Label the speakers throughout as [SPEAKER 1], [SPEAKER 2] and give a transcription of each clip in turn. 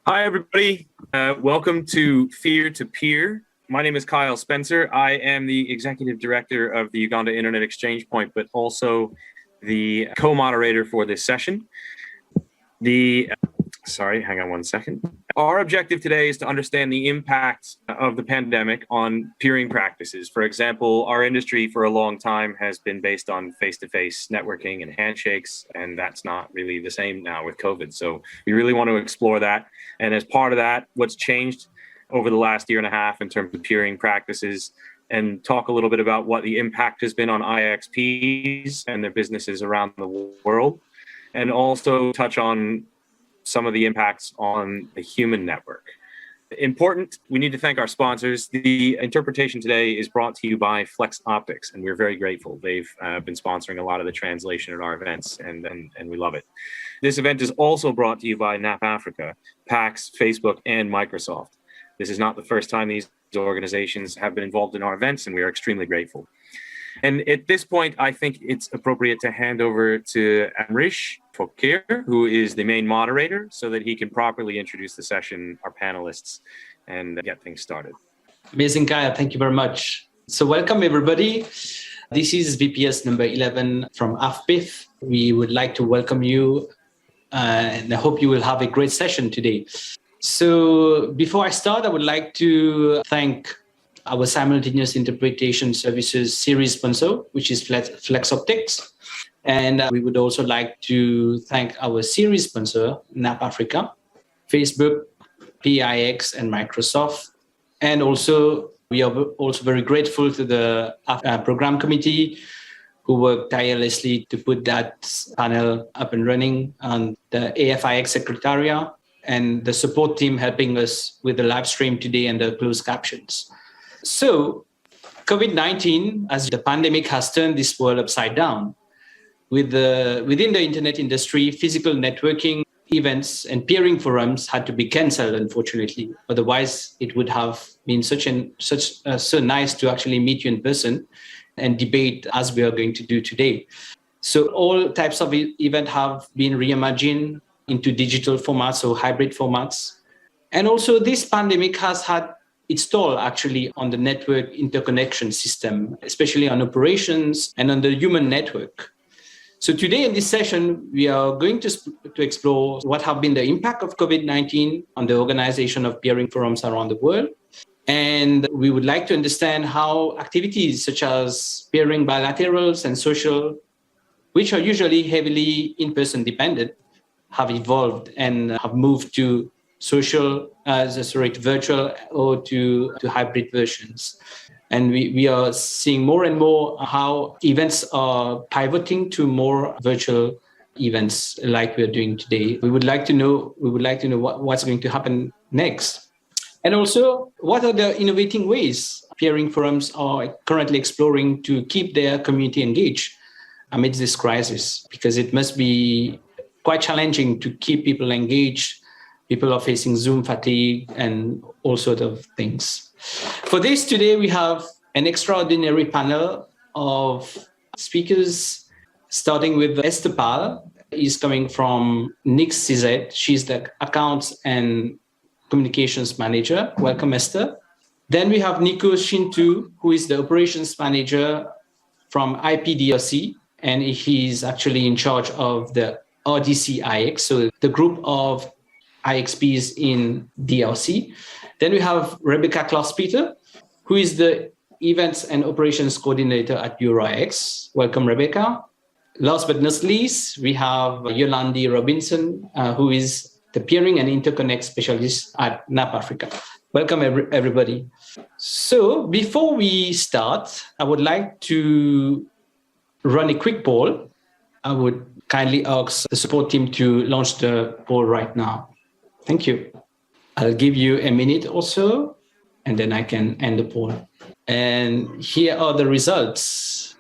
[SPEAKER 1] Hi, everybody. Welcome to Fear to Peer. My name is Kyle Spencer. I am the Executive Director of the Uganda Internet Exchange Point, but also the co-moderator for this session. Sorry, hang on one second. Our objective today is to understand the impact of the pandemic on peering practices. For example, our industry for a long time has been based on face-to-face networking and handshakes, and that's not really the same now with COVID. So we really want to explore that. And as part of that, what's changed over the last year and a half in terms of peering practices, and talk a little bit about what the impact has been on IXPs and their businesses around the world, and also touch on some of the impacts on the human network. Important, we need to thank our sponsors. The interpretation today is brought to you by Flex Optics, and we're very grateful. They've been sponsoring a lot of the translation at our events, and we love it. This event is also brought to you by NAPAfrica, PAX, Facebook, and Microsoft. This is not the first time these organizations have been involved in our events, and we are extremely grateful. And at this point, I think it's appropriate to hand over to Amreesh, Phokeer, who is the main moderator, so that he can properly introduce the session, our panelists, and get things started.
[SPEAKER 2] Amazing, Kyle. Thank you very much. So welcome, everybody. This is VPS number 11 from AFPIF. We would like to welcome you, and I hope you will have a great session today. So before I start, I would like to thank our simultaneous interpretation services series sponsor, which is Flex Optics. And we would also like to thank our series sponsor, NAPAfrica, Facebook, PIX, and Microsoft. And also, we are also very grateful to the program committee who worked tirelessly to put that panel up and running, and the AFIX Secretariat, and the support team helping us with the live stream today and the closed captions. So COVID-19, as the pandemic has turned this world upside down, within the internet industry, physical networking events and peering forums had to be cancelled, unfortunately. Otherwise, it would have been so nice to actually meet you in person and debate as we are going to do today. So all types of events have been reimagined into digital formats or hybrid formats. And also this pandemic has had its toll actually on the network interconnection system, especially on operations and on the human network. So today in this session, we are going to explore what have been the impact of COVID-19 on the organization of peering forums around the world. And we would like to understand how activities such as peering bilaterals and social, which are usually heavily in-person dependent, have evolved and have moved to virtual or to hybrid versions. And we are seeing more and more how events are pivoting to more virtual events like we're doing today. We would like to know what's going to happen next. And also, what are the innovating ways peering forums are currently exploring to keep their community engaged amidst this crisis? Because it must be quite challenging to keep people engaged. People are facing Zoom fatigue and all sorts of things. For this today, we have an extraordinary panel of speakers, starting with Ester Paál. He's coming from NIX.CZ. She's the Accounts and Communications Manager. Welcome, Ester. Then we have Nico Tshintu, who is the Operations Manager from ISPA-DRC, and he's actually in charge of the RDC-IX, so the group of IXPs in DRC. Then we have Rebecca Klaus-Peter, who is the Events and Operations Coordinator at UIXP. Welcome, Rebecca. Last but not least, we have Yolandi Robinson, who is the Peering and Interconnect Specialist at NAPAfrica. Welcome, everybody. So before we start, I would like to run a quick poll. I would kindly ask the support team to launch the poll right now. Thank you. I'll give you a minute or so, and then I can end the poll. And here are the results.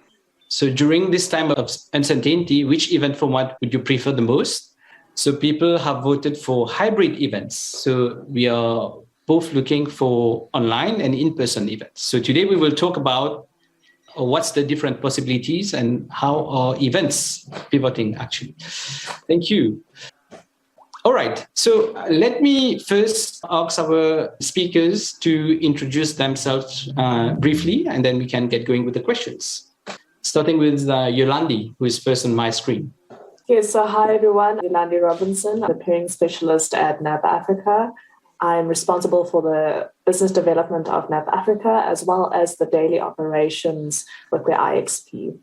[SPEAKER 2] So during this time of uncertainty, which event format would you prefer the most? So people have voted for hybrid events. So we are both looking for online and in-person events. So today we will talk about what's the different possibilities and how are events pivoting actually. Thank you. All right. So let me first ask our speakers to introduce themselves briefly, and then we can get going with the questions. Starting with Yolandi, who is first on my screen.
[SPEAKER 3] Yes, so hi everyone, Yolandi Robinson, I'm the peering specialist at NAPAfrica. I'm responsible for the business development of NAPAfrica as well as the daily operations with the IXP.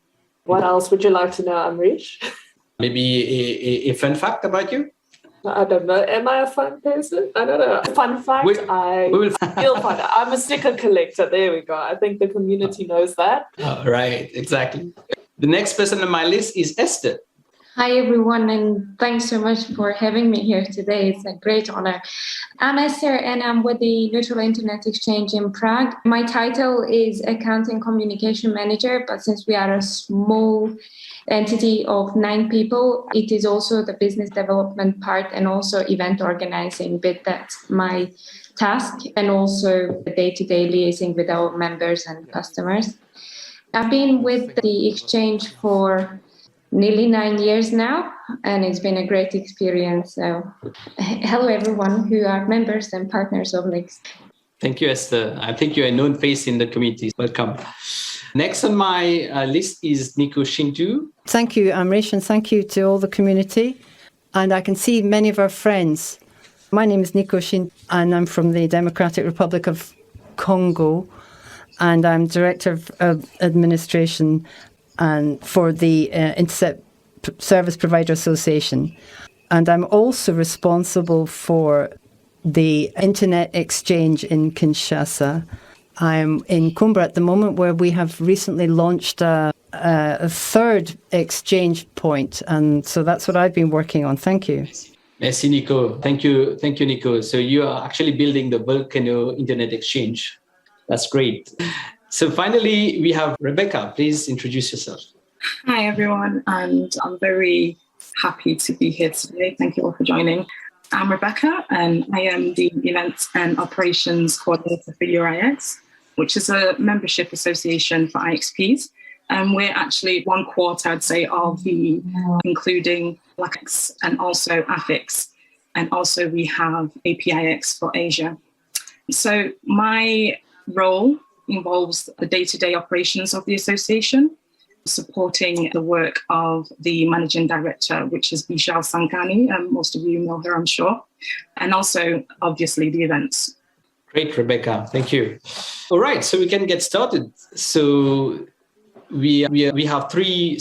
[SPEAKER 3] What else would you like to know, Amreesh?
[SPEAKER 2] Maybe a fun fact about you?
[SPEAKER 3] I don't know. Am I a fun person? I don't know. Fun fact, you'll find out. I'm a sticker collector. There we go. I think the community knows that.
[SPEAKER 2] Right, exactly. The next person on my list is Ester.
[SPEAKER 4] Hi, everyone, and thanks so much for having me here today. It's a great honor. I'm Ester, and I'm with the Neutral Internet Exchange in Prague. My title is Account and Communication Manager, but since we are a small entity of 9 people, it is also the business development part and also event organizing bit. That's my task, and also the day-to-day liaising with our members and customers. I've been with the exchange for nearly 9 years now, and it's been a great experience. So hello, everyone who are members and partners of NIX.
[SPEAKER 2] Thank you, Esther. I think you're a known face in the community. Welcome. Next on my list is Nico Tshintu.
[SPEAKER 5] Thank you, Amreesh, and thank you to all the community. And I can see many of our friends. My name is Nico Tshintu, and I'm from the Democratic Republic of Congo, and I'm Director of Administration and for the Internet Service Provider Association. And I'm also responsible for the Internet Exchange in Kinshasa. I'm in Kumba at the moment, where we have recently launched a third exchange point. And so that's what I've been working on. Thank you.
[SPEAKER 2] Merci, Nico. Thank you, Nico. So you are actually building the Volcano Internet Exchange. That's great. So finally, we have Rebecca. Please introduce yourself.
[SPEAKER 6] Hi, everyone, and I'm very happy to be here today. Thank you all for joining. I'm Rebecca, and I am the Events and Operations Coordinator for UIX, which is a membership association for IXPs. And we're actually 1/4, I'd say, of the including LAX and also AFIX. And also we have APIX for Asia. So my role involves the day-to-day operations of the association, supporting the work of the managing director, which is Vishal Sankani, and most of you know her, I'm sure, and also obviously the events.
[SPEAKER 2] Great, Rebecca. Thank you. All right, so we can get started. So we have 3,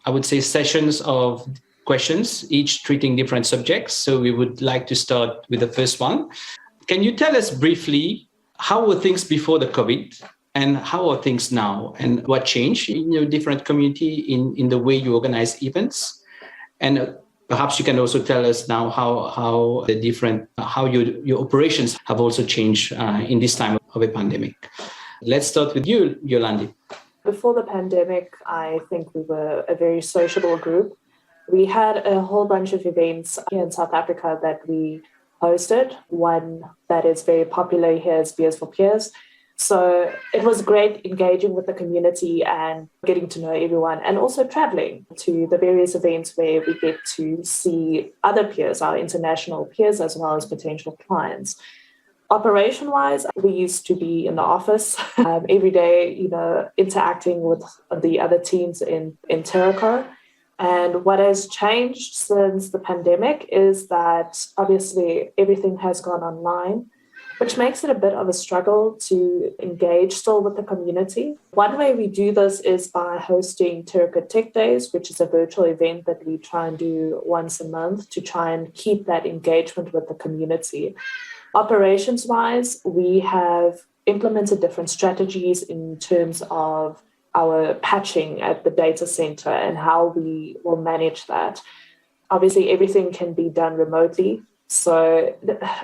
[SPEAKER 2] I would say, sessions of questions, each treating different subjects. So we would like to start with the first one. Can you tell us briefly, how were things before the COVID and how are things now, and what changed in your different community in the way you organize events? And perhaps you can also tell us now how your operations have also changed in this time of a pandemic. Let's start with you, Yolandi.
[SPEAKER 3] Before the pandemic, I think we were a very sociable group. We had a whole bunch of events here in South Africa that we hosted. One that is very popular here is Beers for Peers. So it was great engaging with the community and getting to know everyone, and also traveling to the various events where we get to see other peers, our international peers, as well as potential clients. Operation-wise, we used to be in the office every day, interacting with the other teams in Terraco. And what has changed since the pandemic is that obviously everything has gone online, which makes it a bit of a struggle to engage still with the community. One way we do this is by hosting Terraco Tech Days, which is a virtual event that we try and do once a month to try and keep that engagement with the community. Operations-wise, we have implemented different strategies in terms of our patching at the data center and how we will manage that. Obviously, everything can be done remotely, so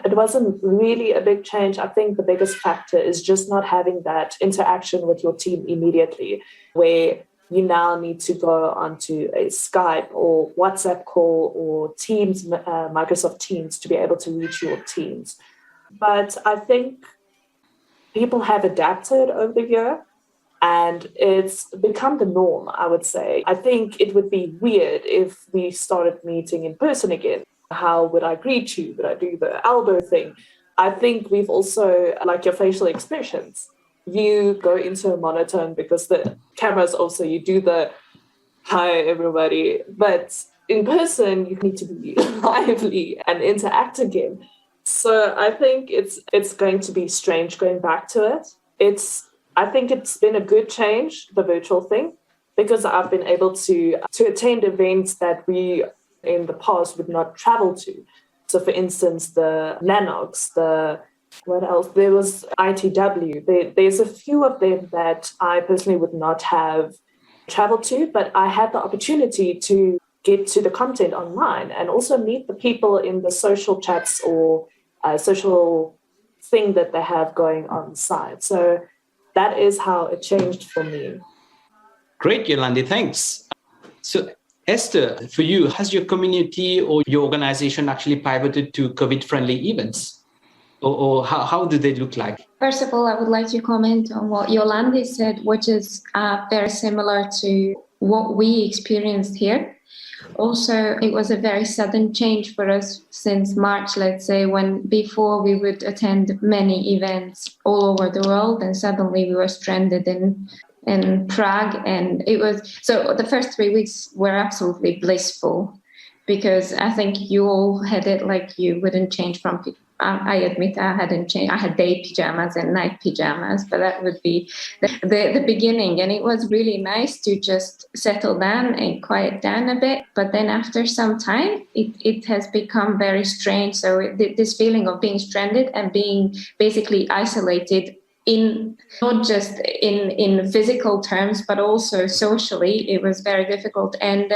[SPEAKER 3] it wasn't really a big change. I think the biggest factor is just not having that interaction with your team immediately, where you now need to go onto a Skype or WhatsApp call or Teams, Microsoft Teams, to be able to reach your teams. But I think people have adapted over the year, and it's become the norm, I would say. I think it would be weird if we started meeting in person again. How would I greet you? Would I do the elbow thing? I think we've also, like your facial expressions, you go into a monotone because the cameras also, you do the hi, everybody. But in person, you need to be lively and interact again. So I think it's going to be strange going back to it. I think it's been a good change, the virtual thing, because I've been able to attend events that we in the past would not travel to. So for instance, the NANOX, what else? There was ITW. There's a few of them that I personally would not have traveled to, but I had the opportunity to get to the content online and also meet the people in the social chats or social thing that they have going on the side. So that is how it changed for me.
[SPEAKER 2] Great, Yolandi, thanks. So Ester, for you, has your community or your organization actually pivoted to COVID-friendly events? Or how do they look like?
[SPEAKER 4] First of all, I would like to comment on what Yolandi said, which is very similar to what we experienced here. Also, it was a very sudden change for us since March, let's say, when before we would attend many events all over the world, and suddenly we were stranded in Prague. And it was, so the first 3 weeks were absolutely blissful, because I think you all had it like you wouldn't change from I admit I hadn't changed. I had day pajamas and night pajamas, but that would be the beginning. And it was really nice to just settle down and quiet down a bit. But then after some time, it has become very strange. So this feeling of being stranded and being basically isolated in not just in physical terms, but also socially, it was very difficult. And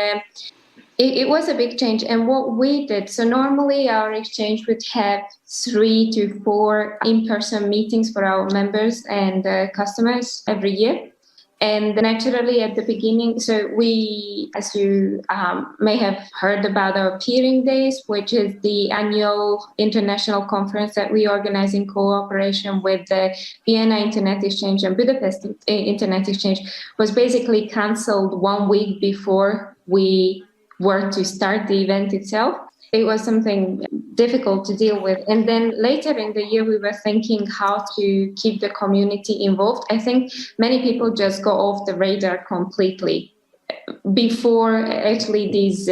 [SPEAKER 4] it was a big change. And what we did, so normally our exchange would have 3 to 4 in-person meetings for our members and customers every year. And naturally at the beginning, so we, as you may have heard about our Peering Days, which is the annual international conference that we organize in cooperation with the Vienna Internet Exchange and Budapest Internet Exchange, was basically cancelled 1 week before we were to start the event itself. It was something difficult to deal with. And then later in the year, we were thinking how to keep the community involved. I think many people just go off the radar completely before actually these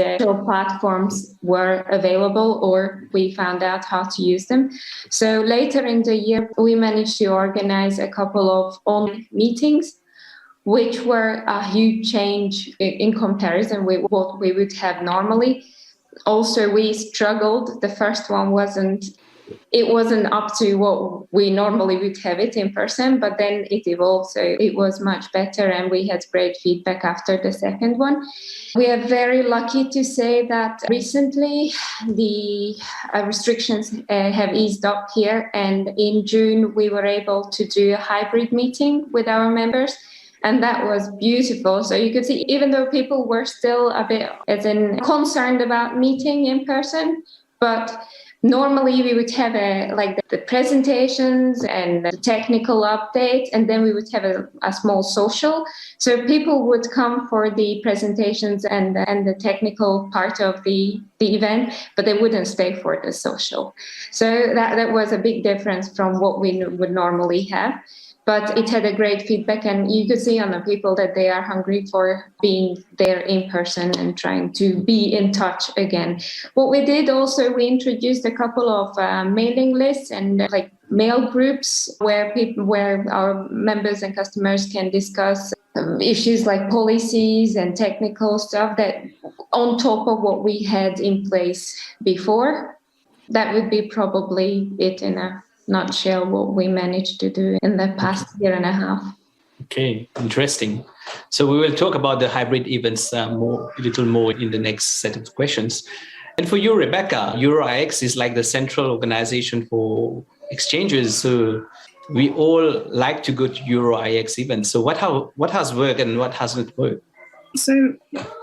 [SPEAKER 4] platforms were available or we found out how to use them. So later in the year, we managed to organize a couple of online meetings, which were a huge change in comparison with what we would have normally. Also, we struggled. The first one wasn't up to what we normally would have it in person, but then it evolved, so it was much better, and we had great feedback after the second one. We are very lucky to say that recently the restrictions have eased up here, and in June we were able to do a hybrid meeting with our members. And that was beautiful. So you could see, even though people were still a bit concerned about meeting in person, but normally we would have the presentations and the technical updates, and then we would have a small social. So people would come for the presentations and the technical part of the event, but they wouldn't stay for the social. So that was a big difference from what we would normally have. But it had a great feedback, and you could see on the people that they are hungry for being there in person and trying to be in touch again. What we did also, we introduced a couple of mailing lists and mail groups where our members and customers can discuss issues like policies and technical stuff that on top of what we had in place before. That would be probably it in a nutshell, what we managed to do in the past year and a half.
[SPEAKER 2] Okay, interesting. So we will talk about the hybrid events a little more in the next set of questions. And for you, Rebecca, EuroIX is like the central organization for exchanges. So we all like to go to EuroIX events. So what has worked and what hasn't worked?
[SPEAKER 6] So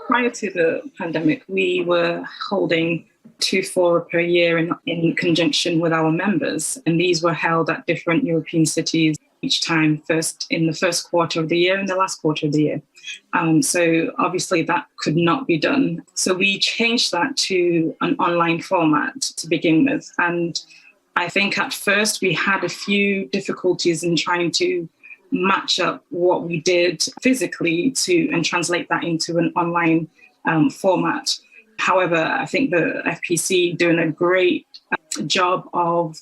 [SPEAKER 6] prior to the pandemic, we were holding 2 fora per year in conjunction with our members. And these were held at different European cities each time, first in the first quarter of the year and the last quarter of the year. So obviously that could not be done. So we changed that to an online format to begin with. And I think at first we had a few difficulties in trying to match up what we did physically and translate that into an online format. However, I think the FPC doing a great job of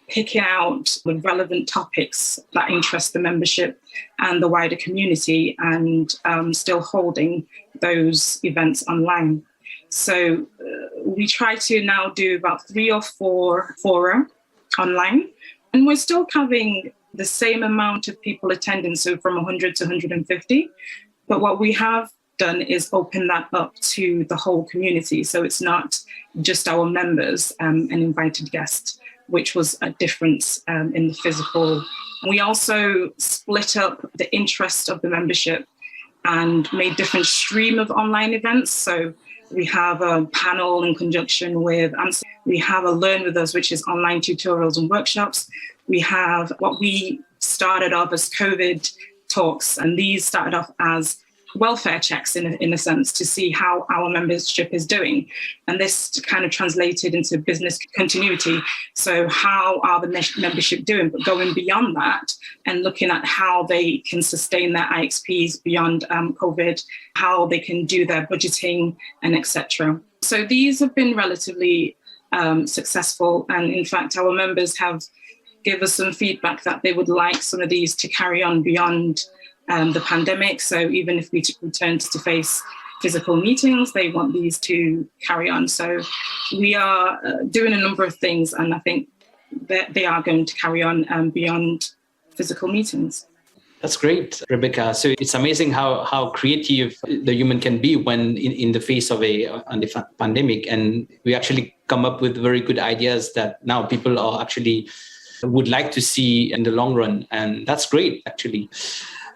[SPEAKER 6] picking out the relevant topics that interest the membership and the wider community, and still holding those events online. So we try to now do about 3 or 4 fora online, and we're still having the same amount of people attending, so from 100 to 150. But what we have done is open that up to the whole community. So it's not just our members and invited guests, which was a difference in the physical. We also split up the interest of the membership and made different stream of online events. So we have a panel in conjunction with, we have a Learn With Us, which is online tutorials and workshops. We have what we started off as COVID talks, and these started off as welfare checks in a sense, to see how our membership is doing. And this kind of translated into business continuity. So how are the membership doing? But going beyond that and looking at how they can sustain their IXPs beyond COVID, how they can do their budgeting and etc. So these have been relatively successful. And in fact, our members have given us some feedback that they would like some of these to carry on beyond the pandemic. So even if we return to face physical meetings, they want these to carry on. So we are doing a number of things, and I think that they are going to carry on beyond physical meetings.
[SPEAKER 2] That's great, Rebecca. So it's amazing how creative the human can be when in the face of a pandemic. And we actually come up with very good ideas that now people are actually would like to see in the long run. And that's great, actually.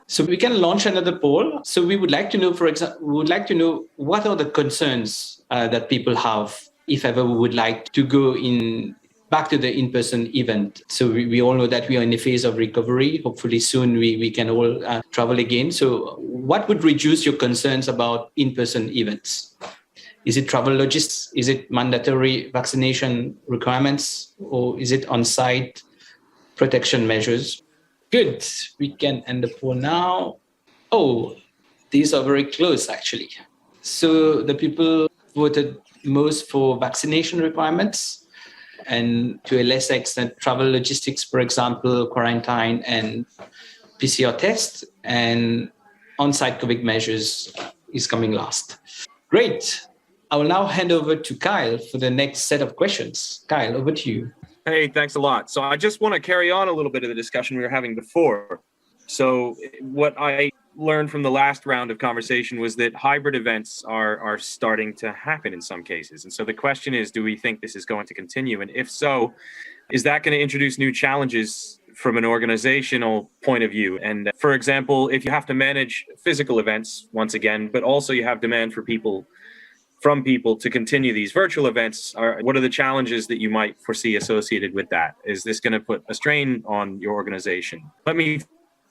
[SPEAKER 2] So we can launch another poll. So we would like to know, for example, what are the concerns that people have if ever we would like to go back to the in-person event. So we all know that we are in a phase of recovery. Hopefully soon we can all travel again. So what would reduce your concerns about in-person events? Is it travel logistics? Is it mandatory vaccination requirements? Or is it on-site protection measures? Good. We can end the poll now. Oh, these are very close, actually. So the people voted most for vaccination requirements, and to a lesser extent, travel logistics, for example, quarantine and PCR tests, and on-site COVID measures is coming last. Great. I will now hand over to Kyle for the next set of questions. Kyle, over to you.
[SPEAKER 1] Hey, thanks a lot. So I just want to carry on a little bit of the discussion we were having before. So what I learned from the last round of conversation was that hybrid events are starting to happen in some cases. And so the question is, do we think this is going to continue? And if so, is that going to introduce new challenges from an organizational point of view? And for example, if you have to manage physical events once again, but also you have demand for people to continue these virtual events, what are the challenges that you might foresee associated with that? Is this going to put a strain on your organization? Let me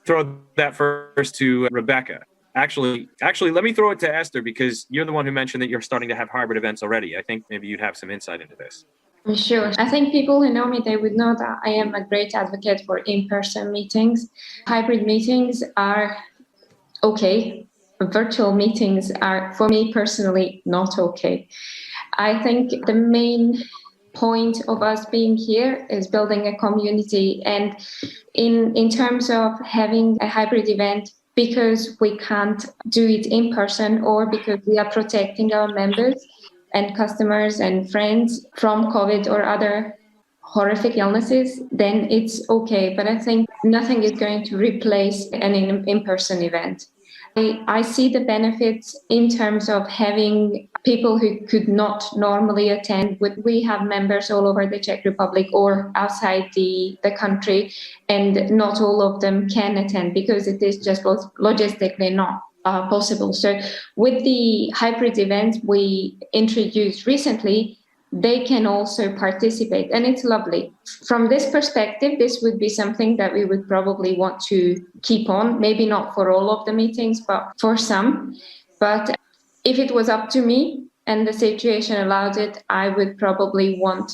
[SPEAKER 1] throw that first to Rebecca. Actually, let me throw it to Esther, because you're the one who mentioned that you're starting to have hybrid events already. I think maybe you'd have some insight into this.
[SPEAKER 4] Sure. I think people who know me, they would know that I am a great advocate for in-person meetings. Hybrid meetings are okay. Virtual meetings are, for me personally, not okay. I think the main point of us being here is building a community, and in terms of having a hybrid event, because we can't do it in person or because we are protecting our members and customers and friends from COVID or other horrific illnesses, then it's okay. But I think nothing is going to replace an in-person event. I see the benefits in terms of having people who could not normally attend. We have members all over the Czech Republic or outside the country, and not all of them can attend because it is just logistically not possible. So with the hybrid events we introduced recently, they can also participate. And it's lovely. From this perspective, this would be something that we would probably want to keep on, maybe not for all of the meetings, but for some. But if it was up to me and the situation allowed it, I would probably want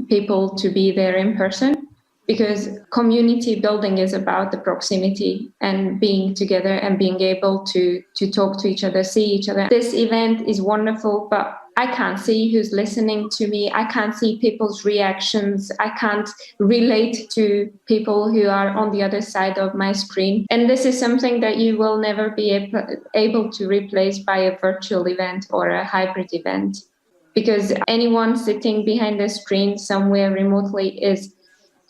[SPEAKER 4] people to be there in person, because community building is about the proximity and being together and being able to talk to each other, see each other. This event is wonderful, but I can't see who's listening to me. I can't see people's reactions. I can't relate to people who are on the other side of my screen. And this is something that you will never be able to replace by a virtual event or a hybrid event, because anyone sitting behind a screen somewhere remotely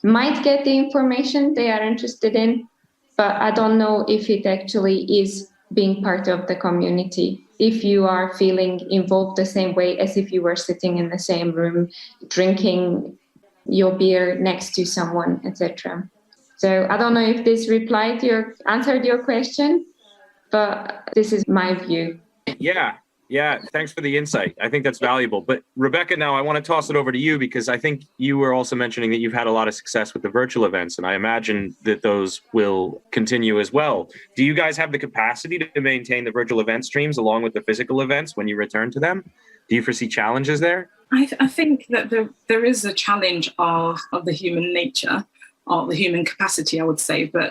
[SPEAKER 4] might get the information they are interested in, but I don't know if it actually is being part of the community, if you are feeling involved the same way as if you were sitting in the same room, drinking your beer next to someone, etc. So I don't know if this answered your question, but this is my view.
[SPEAKER 1] Yeah, thanks for the insight. I think that's valuable. But Rebecca, now I want to toss it over to you, because I think you were also mentioning that you've had a lot of success with the virtual events, and I imagine that those will continue as well. Do you guys have the capacity to maintain the virtual event streams along with the physical events when you return to them? Do you foresee challenges there?
[SPEAKER 6] I think that there is a challenge of the human nature, or the human capacity, I would say, but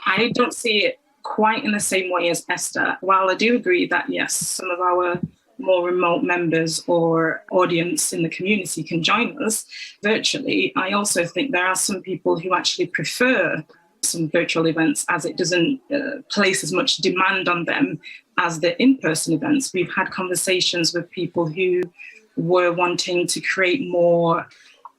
[SPEAKER 6] I don't see it quite in the same way as Ester. While I do agree that, yes, some of our more remote members or audience in the community can join us virtually, I also think there are some people who actually prefer some virtual events, as it doesn't place as much demand on them as the in-person events. We've had conversations with people who were wanting to create more,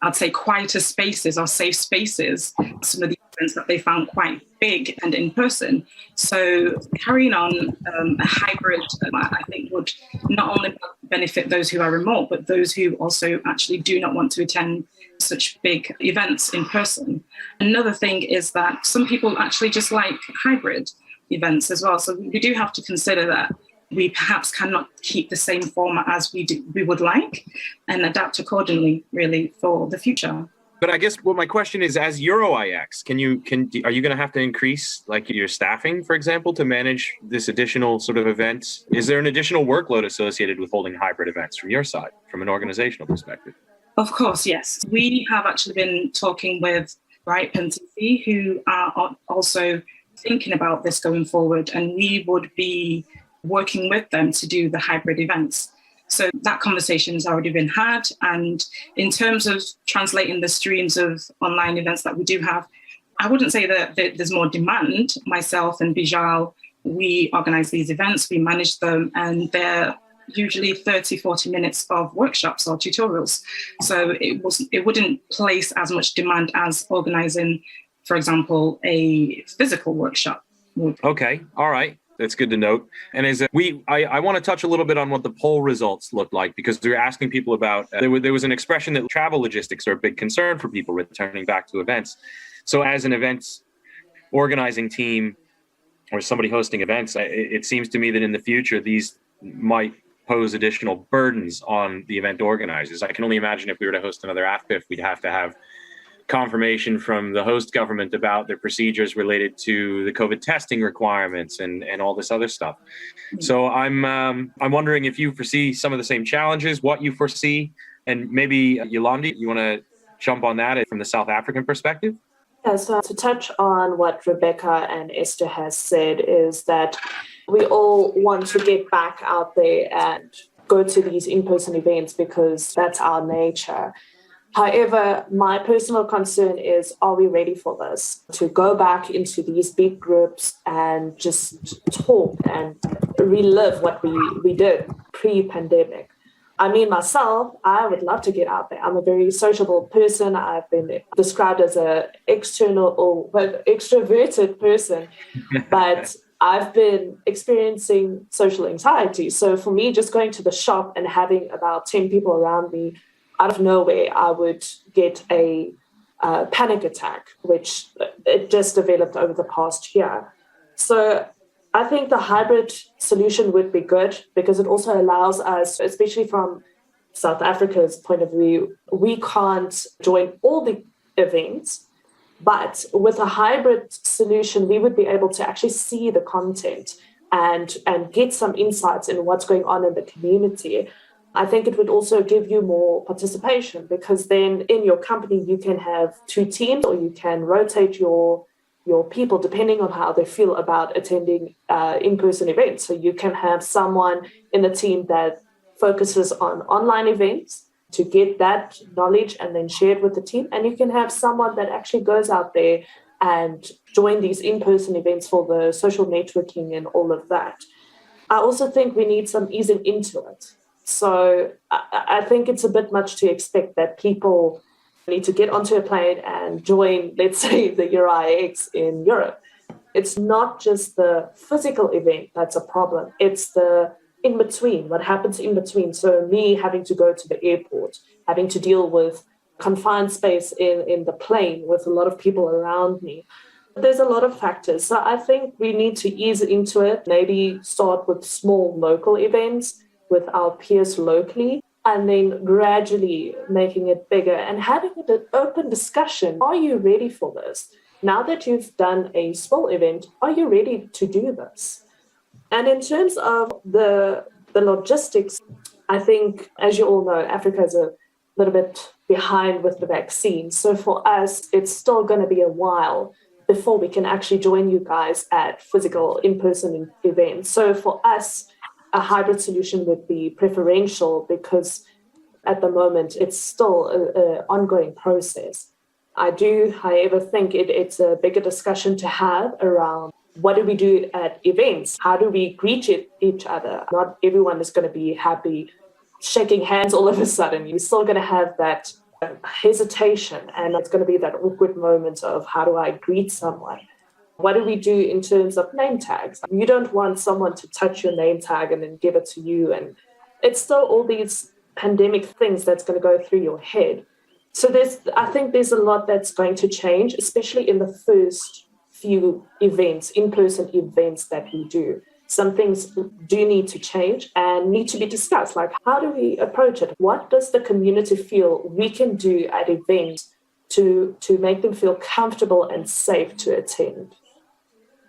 [SPEAKER 6] I'd say, quieter spaces or safe spaces, some of the events that they found quite big and in person. So carrying on a hybrid, I think, would not only benefit those who are remote, but those who also actually do not want to attend such big events in person. Another thing is that some people actually just like hybrid events as well. So we do have to consider that we perhaps cannot keep the same format as we would like, and adapt accordingly, really, for the future.
[SPEAKER 1] But I guess my question is, as EuroIX, are you going to have to increase like your staffing, for example, to manage this additional sort of event? Is there an additional workload associated with holding hybrid events from your side, from an organizational perspective?
[SPEAKER 6] Of course, yes. We have actually been talking with RIPE and TC, who are also thinking about this going forward, and we would be working with them to do the hybrid events. So that conversation has already been had. And in terms of translating the streams of online events that we do have, I wouldn't say that there's more demand. Myself and Bijal, we organize these events, we manage them, and they're usually 30, 40 minutes of workshops or tutorials. So it wouldn't place as much demand as organizing, for example, a physical workshop would.
[SPEAKER 1] Okay, all right. That's good to note. And I want to touch a little bit on what the poll results looked like, because they're asking people about, there was an expression that travel logistics are a big concern for people returning back to events. So as an events organizing team or somebody hosting events, it seems to me that in the future, these might pose additional burdens on the event organizers. I can only imagine if we were to host another AFPIF, we'd have to have confirmation from the host government about their procedures related to the COVID testing requirements and all this other stuff. So I'm wondering if you foresee some of the same challenges, what you foresee, and maybe Yolandi, you want to jump on that from the South African perspective?
[SPEAKER 3] Yeah, so to touch on what Rebecca and Esther has said is that we all want to get back out there and go to these in-person events because that's our nature. However, my personal concern is, are we ready for this? To go back into these big groups and just talk and relive what we did pre-pandemic. I mean, myself, I would love to get out there. I'm a very sociable person. I've been described as an extroverted person, but I've been experiencing social anxiety. So for me, just going to the shop and having about 10 people around me, out of nowhere, I would get a panic attack, which it just developed over the past year. So I think the hybrid solution would be good because it also allows us, especially from South Africa's point of view, we can't join all the events, but with a hybrid solution, we would be able to actually see the content and get some insights in what's going on in the community. I think it would also give you more participation, because then in your company, you can have 2 teams, or you can rotate your people depending on how they feel about attending in-person events. So you can have someone in the team that focuses on online events to get that knowledge and then share it with the team. And you can have someone that actually goes out there and join these in-person events for the social networking and all of that. I also think we need some easing into it. So I think it's a bit much to expect that people need to get onto a plane and join, let's say, the UIX in Europe. It's not just the physical event that's a problem. It's the in-between, what happens in between. So me having to go to the airport, having to deal with confined space in the plane with a lot of people around me. There's a lot of factors. So I think we need to ease into it, maybe start with small local events with our peers locally, and then gradually making it bigger and having an open discussion. Are you ready for this? Now that you've done a small event, are you ready to do this? And in terms of the logistics, I think, as you all know, Africa is a little bit behind with the vaccine. So for us, it's still going to be a while before we can actually join you guys at physical in-person events. So for us, a hybrid solution would be preferential, because at the moment it's still an ongoing process. I do, however, think it's a bigger discussion to have around what do we do at events? How do we greet each other? Not everyone is going to be happy shaking hands all of a sudden. You're still going to have that hesitation, and it's going to be that awkward moment of how do I greet someone? What do we do in terms of name tags? You don't want someone to touch your name tag and then give it to you. And it's still all these pandemic things that's going to go through your head. So I think there's a lot that's going to change, especially in the first few events, in-person events that we do. Some things do need to change and need to be discussed. Like, how do we approach it? What does the community feel we can do at events to make them feel comfortable and safe to attend?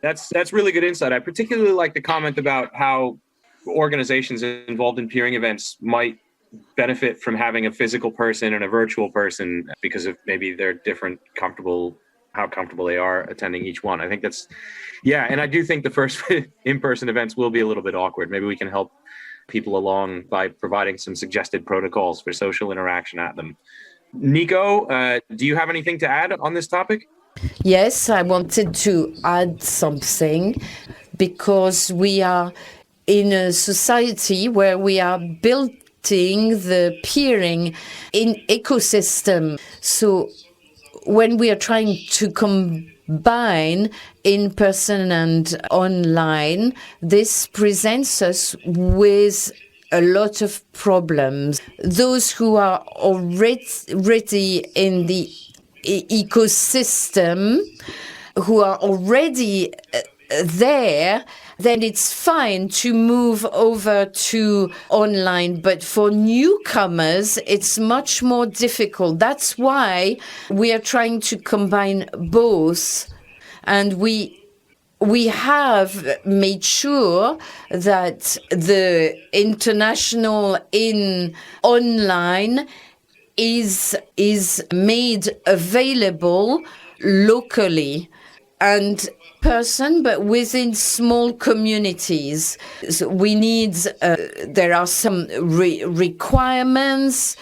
[SPEAKER 1] That's really good insight. I particularly like the comment about how organizations involved in peering events might benefit from having a physical person and a virtual person because of maybe their different how comfortable they are attending each one. I think and I do think the first in-person events will be a little bit awkward. Maybe we can help people along by providing some suggested protocols for social interaction at them. Nico, do you have anything to add on this topic?
[SPEAKER 7] Yes, I wanted to add something, because we are in a society where we are building the peering in ecosystem. So when we are trying to combine in-person and online, this presents us with a lot of problems. Those who are already in the ecosystem, who are already there, then it's fine to move over to online. But for newcomers, it's much more difficult. That's why we are trying to combine both. And we have made sure that the international in online is made available locally and person, but within small communities. So we need, there are some requirements.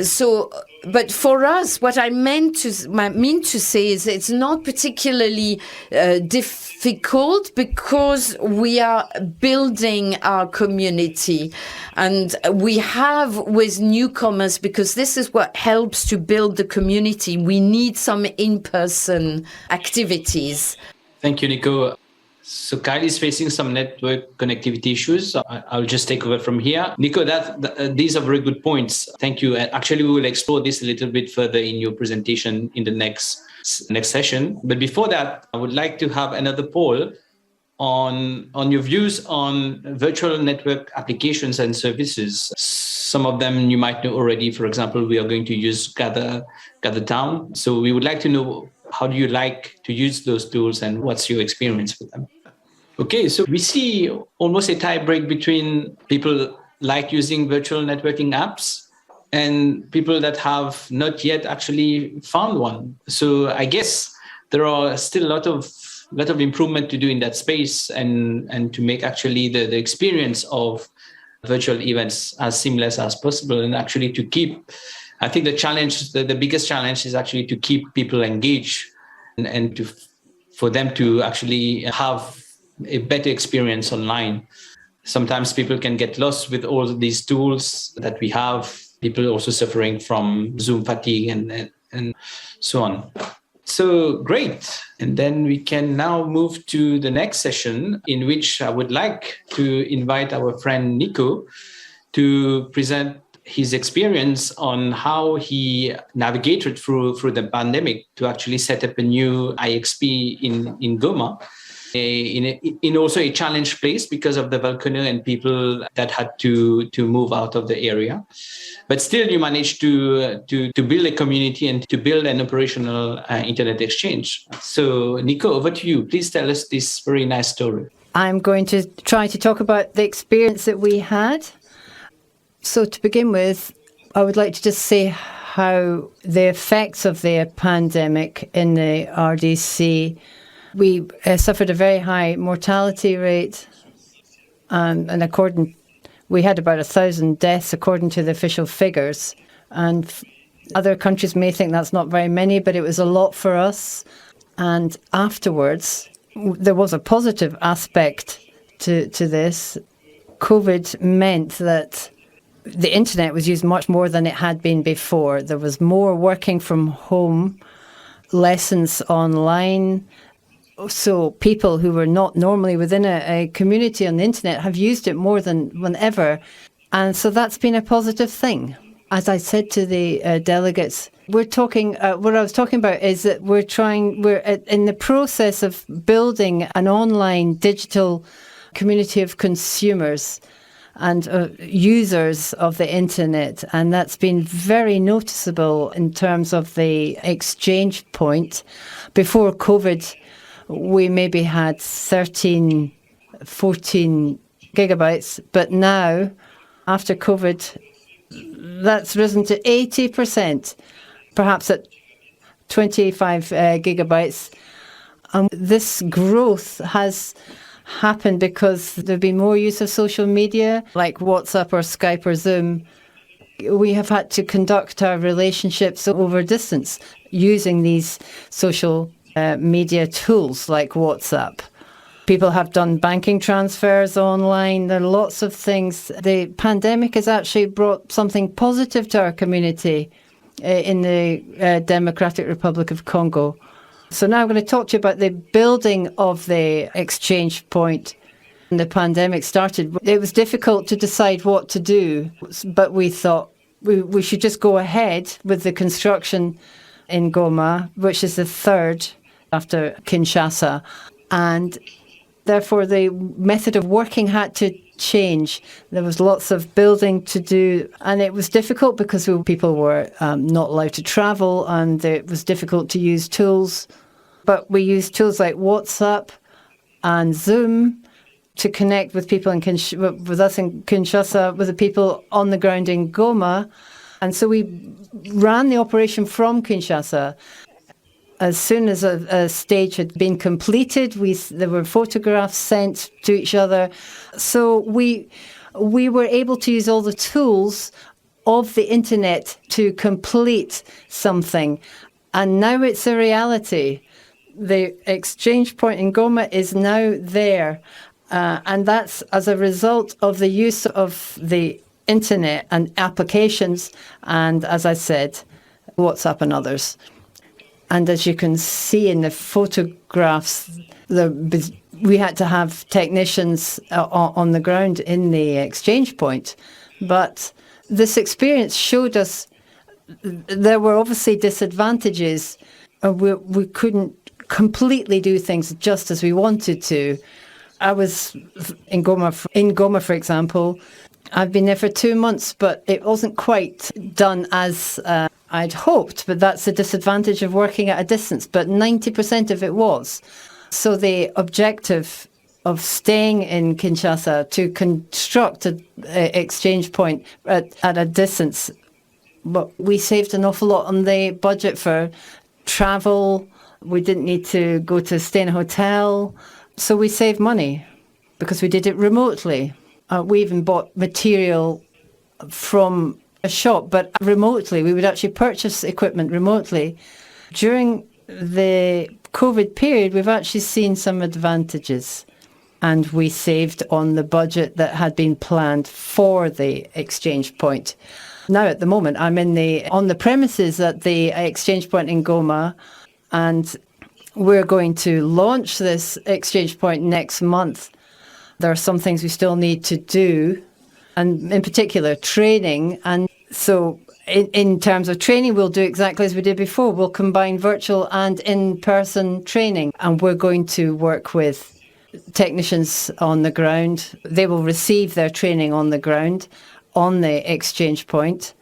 [SPEAKER 7] So, but for us, what I mean to say is it's not particularly difficult, because we are building our community, and we have with newcomers, because this is what helps to build the community. We need some in-person activities.
[SPEAKER 2] Thank you, Nico. So Kyle is facing some network connectivity issues. I'll just take over from here. Nico, these are very good points. Thank you. Actually, we will explore this a little bit further in your presentation in the next session. But before that, I would like to have another poll on your views on virtual network applications and services. Some of them you might know already. For example, we are going to use Gather Town. So we would like to know, how do you like to use those tools and what's your experience with them? Okay, so we see almost a tie break between people like using virtual networking apps and people that have not yet actually found one. So I guess there are still a lot of improvement to do in that space and to make actually the experience of virtual events as seamless as possible, and actually to keep, I think the biggest challenge is actually to keep people engaged and for them to actually have a better experience online. Sometimes people can get lost with all of these tools that we have, people also suffering from Zoom fatigue and so on. So great. And then we can now move to the next session, in which I would like to invite our friend Nico to present his experience on how he navigated through the pandemic to actually set up a new IXP in Goma, in also a challenged place because of the volcano and people that had to move out of the area. But still, you managed to build a community and to build an operational internet exchange. So, Nico, over to you. Please tell us this very nice story.
[SPEAKER 5] I'm going to try to talk about the experience that we had. So to begin with, I would like to just say how the effects of the pandemic in the RDC, we suffered a very high mortality rate, and we had about 1,000 deaths according to the official figures. And other countries may think that's not very many, but it was a lot for us. And afterwards, there was a positive aspect to this. COVID meant that the internet was used much more than it had been before. There was more working from home, lessons online. So people who were not normally within a community on the internet have used it more than ever. And so that's been a positive thing. As I said to the delegates, we're talking, what I was talking about is that we're in the process of building an online digital community of consumers and users of the internet. And that's been very noticeable in terms of the exchange point. Before COVID, we maybe had 13, 14 gigabytes, but now, after COVID, that's risen to 80%, perhaps at 25 gigabytes. This growth has happened because there's been more use of social media, like WhatsApp or Skype or Zoom. We have had to conduct our relationships over distance using these social media tools like WhatsApp. People have done banking transfers online. There are lots of things. The pandemic has actually brought something positive to our community in the Democratic Republic of Congo. So now I'm going to talk to you about the building of the exchange point. When the pandemic started, it was difficult to decide what to do, but we thought we should just go ahead with the construction in Goma, which is the third after Kinshasa. And therefore, the method of working had to change. There was lots of building to do, and it was difficult because people were not allowed to travel, and it was difficult to use tools. But we used tools like WhatsApp and Zoom to connect with people with us in Kinshasa, with the people on the ground in Goma. And so we ran the operation from Kinshasa. As soon as a stage had been completed, there were photographs sent to each other. So we were able to use all the tools of the internet to complete something. And now it's a reality. The exchange point in Goma is now there. And that's as a result of the use of the internet and applications, and as I said, WhatsApp and others. And as you can see in the photographs, we had to have technicians on the ground in the exchange point. But this experience showed us there were obviously disadvantages. We couldn't completely do things just as we wanted to. I was in Goma, for example. I've been there for 2 months, but it wasn't quite done as I'd hoped. But that's the disadvantage of working at a distance. But 90% of it was. So the objective of staying in Kinshasa to construct an exchange point at a distance, but we saved an awful lot on the budget for travel. We didn't need to go to stay in a hotel. So we saved money because we did it remotely. We even bought material from a shop, but remotely. We would actually purchase equipment remotely. During the COVID period, we've actually seen some advantages, and we saved on the budget that had been planned for the exchange point. Now, at the moment, I'm on the premises at the exchange point in Goma, and we're going to launch this exchange point next month. There are some things we still need to do, and in particular, training. And so in terms of training, we'll do exactly as we did before. We'll combine virtual and in-person training, and we're going to work with technicians on the ground. They will receive their training on the ground on the exchange point.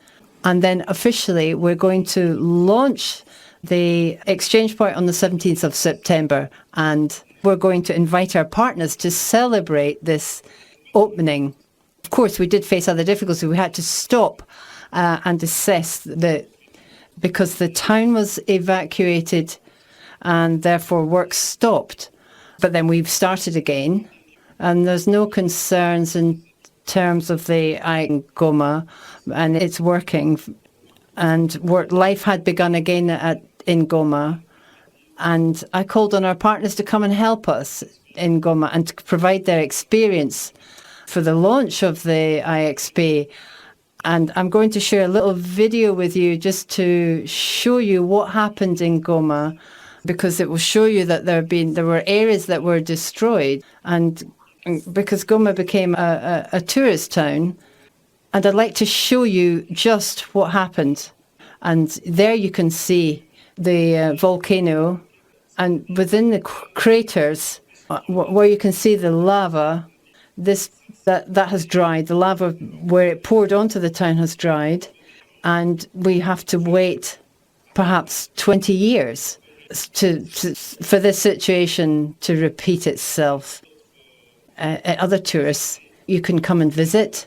[SPEAKER 5] And then officially, we're going to launch the exchange point on the 17th of September, and we're going to invite our partners to celebrate this opening. Of course, we did face other difficulties. We had to stop and assess because the town was evacuated and therefore work stopped. But then we've started again, and there's no concerns in terms of the Goma, and it's working. And life had begun again in Goma. And I called on our partners to come and help us in Goma and to provide their experience for the launch of the IXP. And I'm going to share a little video with you just to show you what happened in Goma, because it will show you that there were areas that were destroyed, and because Goma became a tourist town. And I'd like to show you just what happened. And there you can see the volcano, and within the craters, where you can see the lava, that has dried. The lava where it poured onto the town has dried, and we have to wait perhaps 20 years for this situation to repeat itself. Other tourists, you can come and visit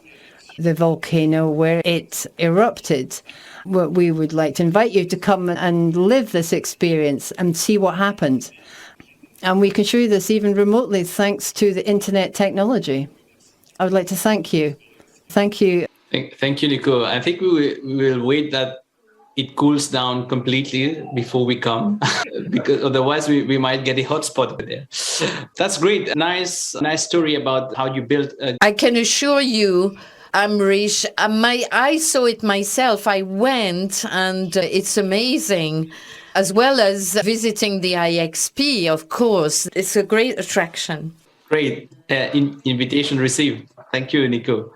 [SPEAKER 5] the volcano where it erupted. We would like to invite you to come and live this experience and see what happened. And we can show you this even remotely thanks to the internet technology. I would like to thank you. Thank you.
[SPEAKER 2] Thank you, Nico. I think we will wait that it cools down completely before we come, because otherwise we might get a hotspot there. That's great. Nice story about how you built.
[SPEAKER 7] I can assure you, Amreesh, I saw it myself. I went, and it's amazing, as well as visiting the IXP, of course. It's a great attraction.
[SPEAKER 2] Great. Invitation received. Thank you, Nico.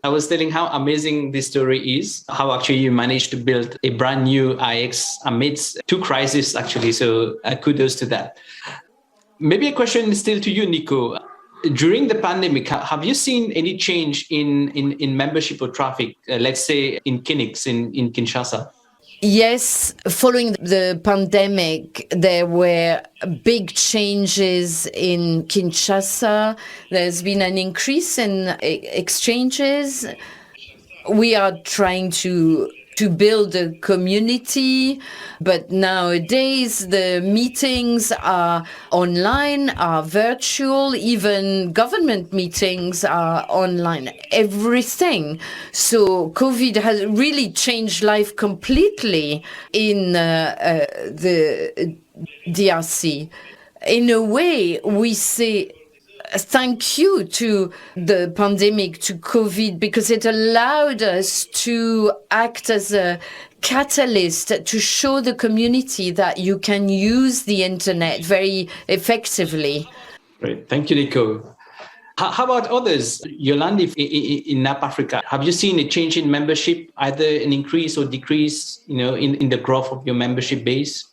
[SPEAKER 2] I was telling how amazing this story is, how actually you managed to build a brand new IX amidst two crises, actually. So kudos to that. Maybe a question still to you, Nico. During the pandemic, have you seen any change in membership or traffic, let's say in KINIX, in Kinshasa?
[SPEAKER 7] Yes, following the pandemic, there were big changes in Kinshasa. There's been an increase in exchanges. We are trying to build a community, but nowadays the meetings are online, are virtual, even government meetings are online, everything. So COVID has really changed life completely in the DRC. In a way, we say thank you to the pandemic, to COVID, because it allowed us to act as a catalyst to show the community that you can use the internet very effectively.
[SPEAKER 2] Great. Thank you, Nico. How about others? Yolandi, in NAPAfrica, have you seen a change in membership, either an increase or decrease, in the growth of your membership base?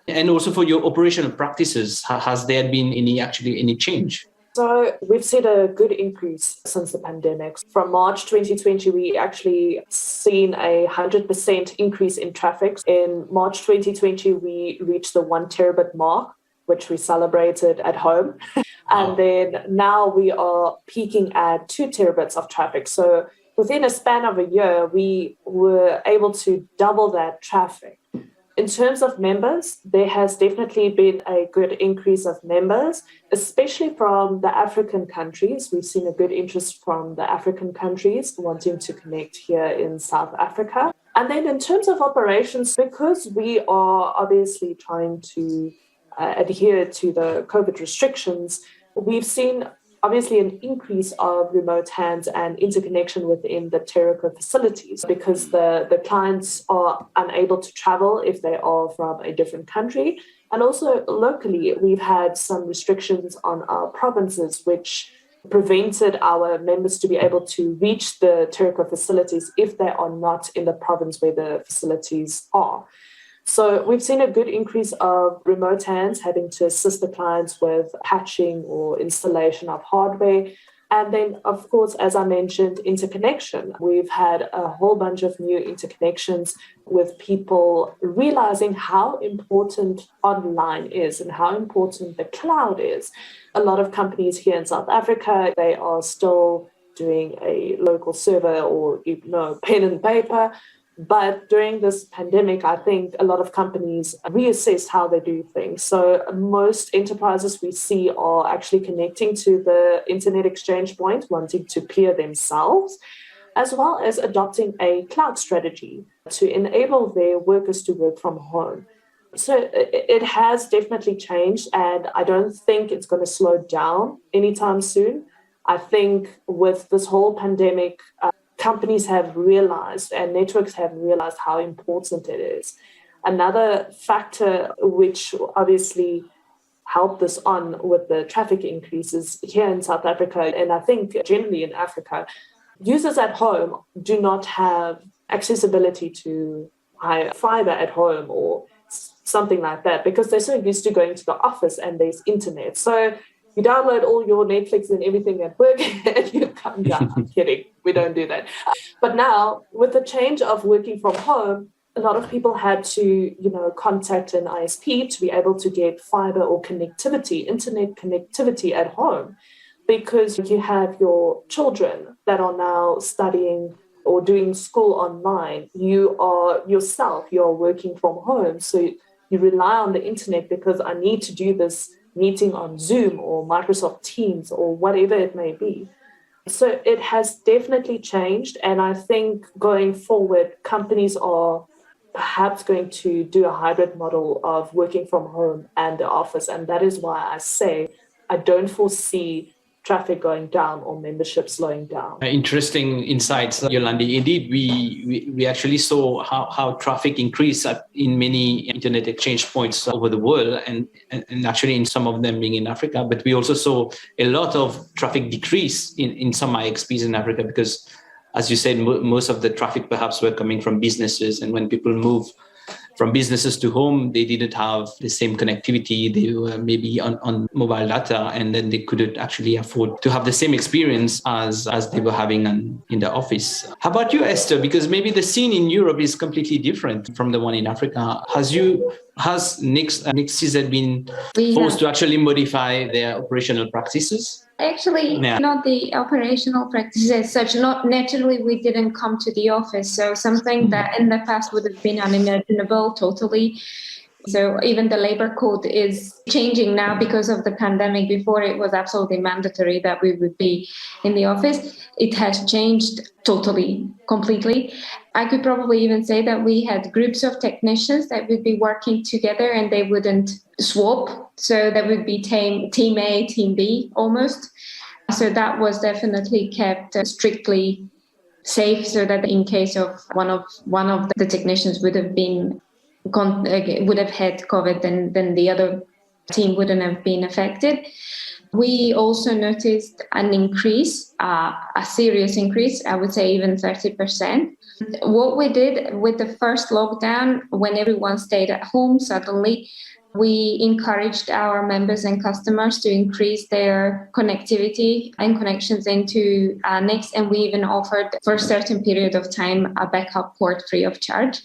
[SPEAKER 2] And also for your operational practices, has there been any change?
[SPEAKER 3] So we've seen a good increase since the pandemic. From March 2020, we actually seen a 100% increase in traffic. In March 2020, we reached the 1 terabit mark, which we celebrated at home. And then now we are peaking at 2 terabits of traffic. So within a span of a year, we were able to double that traffic. In terms of members, there has definitely been a good increase of members, especially from the African countries. We've seen a good interest from the African countries wanting to connect here in South Africa. And then in terms of operations, because we are obviously trying to adhere to the COVID restrictions, we've seen obviously an increase of remote hands and interconnection within the Terraco facilities because the clients are unable to travel if they are from a different country. And also locally, we've had some restrictions on our provinces, which prevented our members to be able to reach the Terraco facilities if they are not in the province where the facilities are. So we've seen a good increase of remote hands having to assist the clients with patching or installation of hardware. And then, of course, as I mentioned, interconnection. We've had a whole bunch of new interconnections with people realizing how important online is and how important the cloud is. A lot of companies here in South Africa, they are still doing a local server or, pen and paper. But during this pandemic, I think a lot of companies reassessed how they do things. So most enterprises we see are actually connecting to the internet exchange point, wanting to peer themselves, as well as adopting a cloud strategy to enable their workers to work from home. So it has definitely changed, and I don't think it's going to slow down anytime soon. I think with this whole pandemic, companies have realized and networks have realized how important it is. Another factor which obviously helped this on with the traffic increases here in South Africa, and I think generally in Africa, users at home do not have accessibility to high fiber at home or something like that because they're so used to going to the office and there's internet. So you download all your Netflix and everything at work and you come down. I'm kidding. We don't do that. But now with the change of working from home, a lot of people had to, contact an ISP to be able to get fiber or connectivity, internet connectivity at home, because you have your children that are now studying or doing school online. You are working from home. So you rely on the internet because I need to do this meeting on Zoom or Microsoft Teams or whatever it may be. So it has definitely changed. And I think going forward, companies are perhaps going to do a hybrid model of working from home and the office. And that is why I say I don't foresee traffic going down or membership slowing down.
[SPEAKER 2] Interesting insights, Yolandi. Indeed, we actually saw how traffic increased in many internet exchange points over the world, and actually in some of them being in Africa. But we also saw a lot of traffic decrease in some IXPs in Africa because, as you said, most of the traffic perhaps were coming from businesses. And when people move from businesses to home, they didn't have the same connectivity. They were maybe on mobile data, and then they couldn't actually afford to have the same experience as they were having in the office. How about you, Esther? Because maybe the scene in Europe is completely different from the one in Africa. Has NIX.CZ been forced to actually modify their operational practices?
[SPEAKER 4] Actually, not the operational practices as such. Not naturally, we didn't come to the office. So something that in the past would have been unimaginable totally. So even the labor code is changing now because of the pandemic. Before it was absolutely mandatory that we would be in the office. It has changed totally, completely. I could probably even say that we had groups of technicians that would be working together and they wouldn't swap. So that would be team A, team B almost. So that was definitely kept strictly safe so that in case of one of the technicians would have had COVID, then the other team wouldn't have been affected. We also noticed an increase, a serious increase, I would say even 30%. What we did with the first lockdown, when everyone stayed at home, suddenly We encouraged our members and customers to increase their connectivity and connections into NIX, and we even offered for a certain period of time a backup port free of charge.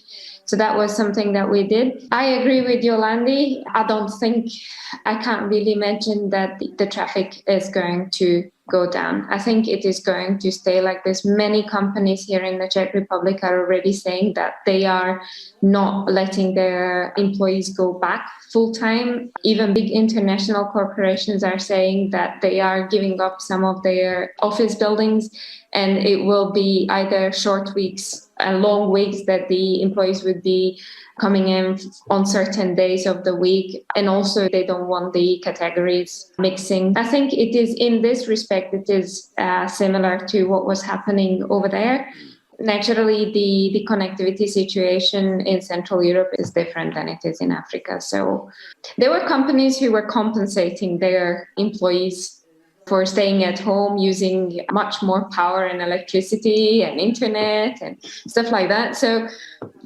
[SPEAKER 4] So that was something that we did. I agree with Yolandi. I can't really imagine that the traffic is going to go down. I think it is going to stay like this. Many companies here in the Czech Republic are already saying that they are not letting their employees go back full time. Even big international corporations are saying that they are giving up some of their office buildings, and it will be either short weeks and long weeks that the employees would be coming in on certain days of the week. And also they don't want the categories mixing. I think it is in this respect, it is similar to what was happening over there. Naturally, the connectivity situation in Central Europe is different than it is in Africa. So there were companies who were compensating their employees for staying at home using much more power and electricity and internet and stuff like that. So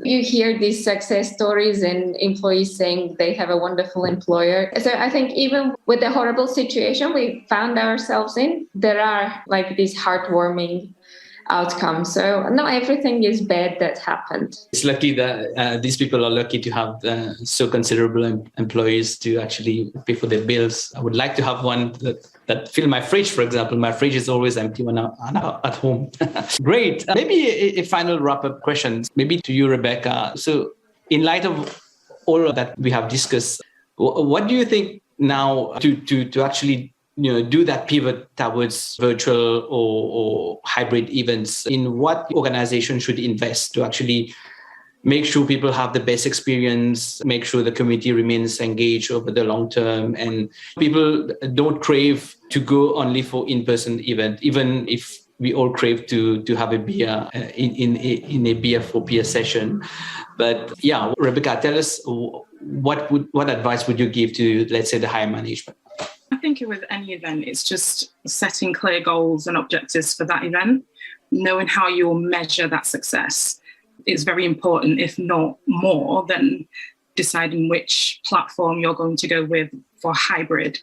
[SPEAKER 4] you hear these success stories and employees saying they have a wonderful employer. So I think even with the horrible situation we found ourselves in, there are like these heartwarming outcome. So not everything is bad that happened.
[SPEAKER 2] It's lucky that these people are lucky to have so considerable employees to actually pay for their bills. I would like to have one that fill my fridge, for example. My fridge is always empty when I'm at home. Great. Maybe a final wrap-up question, maybe to you, Rebecca. So in light of all of that we have discussed, what do you think now to actually do that pivot towards virtual or hybrid events? In what organization should invest to actually make sure people have the best experience, make sure the community remains engaged over the long term, and people don't crave to go only for in-person event, even if we all crave to have a beer in a beer for peer session. But yeah, Rebecca, tell us what advice would you give to, let's say, the higher management?
[SPEAKER 6] I think with any event, it's just setting clear goals and objectives for that event. Knowing how you'll measure that success is very important, if not more than deciding which platform you're going to go with for hybrid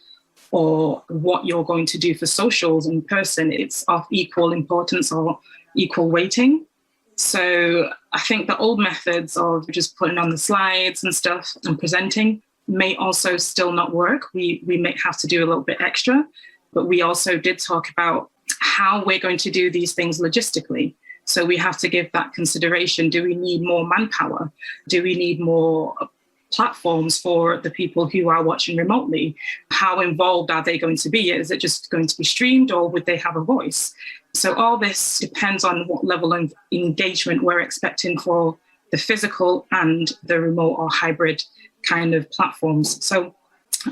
[SPEAKER 6] or what you're going to do for socials in person. It's of equal importance or equal weighting. So I think the old methods of just putting on the slides and stuff and presenting may also still not work. We may have to do a little bit extra, but we also did talk about how we're going to do these things logistically. So we have to give that consideration. Do we need more manpower? Do we need more platforms for the people who are watching remotely? How involved are they going to be? Is it just going to be streamed, or would they have a voice? So all this depends on what level of engagement we're expecting for the physical and the remote or hybrid kind of platforms. So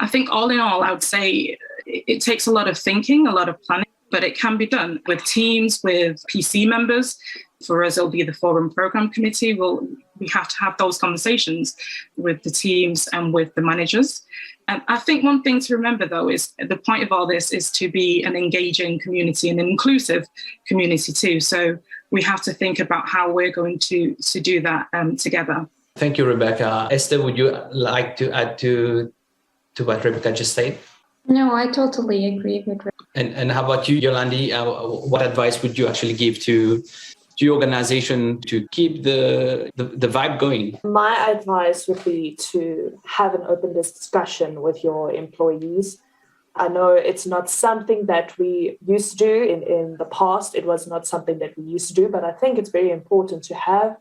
[SPEAKER 6] I think all in all, I would say it takes a lot of thinking, a lot of planning, but it can be done with teams, with PC members. For us, it'll be the Forum Program Committee. We have to have those conversations with the teams and with the managers. And I think one thing to remember, though, is the point of all this is to be an engaging community and an inclusive community too. So we have to think about how we're going to do that together.
[SPEAKER 2] Thank you, Rebecca. Esther, would you like to add to what Rebecca just said?
[SPEAKER 4] No, I totally agree with Rebecca.
[SPEAKER 2] And how about you, Yolandi? What advice would you actually give to your organization to keep the vibe going?
[SPEAKER 3] My advice would be to have an open discussion with your employees. I know it's not something that we used to do in the past. It was not something that we used to do, but I think it's very important to have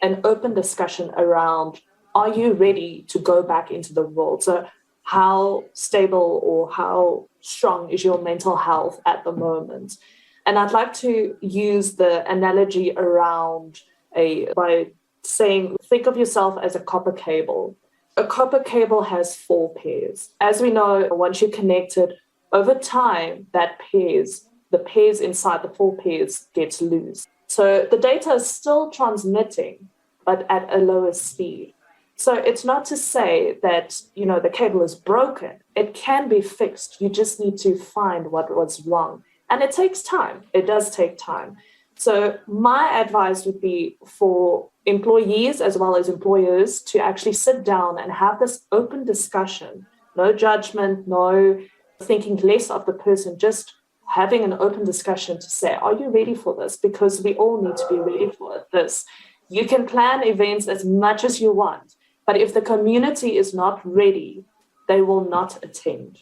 [SPEAKER 3] an open discussion around, are you ready to go back into the world? So how stable or how strong is your mental health at the moment? And I'd like to use the analogy around by saying, think of yourself as a copper cable. A copper cable has 4 pairs. As we know, once you're connected, over time, the pairs inside the 4 pairs gets loose. So the data is still transmitting, but at a lower speed. So it's not to say that, the cable is broken. It can be fixed. You just need to find what was wrong. And it takes time. It does take time. So my advice would be for employees as well as employers to actually sit down and have this open discussion. No judgment, no thinking less of the person, just having an open discussion to say, are you ready for this? Because we all need to be ready for this. You can plan events as much as you want, but if the community is not ready, they will not attend.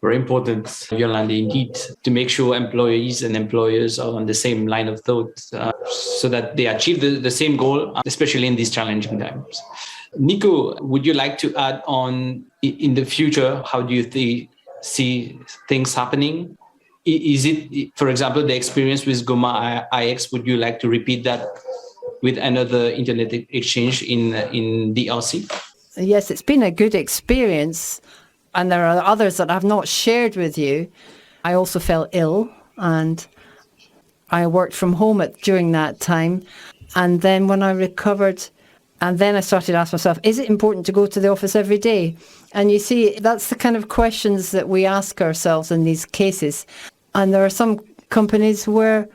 [SPEAKER 2] Very important, Yolandi, indeed, to make sure employees and employers are on the same line of thought so that they achieve the same goal, especially in these challenging times. Nico, would you like to add on in the future? How do you see things happening? Is it, for example, the experience with Goma IX, would you like to repeat that with another internet exchange in DRC?
[SPEAKER 5] Yes, it's been a good experience. And there are others that I've not shared with you. I also fell ill and I worked from home during that time. And then when I recovered, and then I started to ask myself, is it important to go to the office every day? And you see, that's the kind of questions that we ask ourselves in these cases. And there are some companies where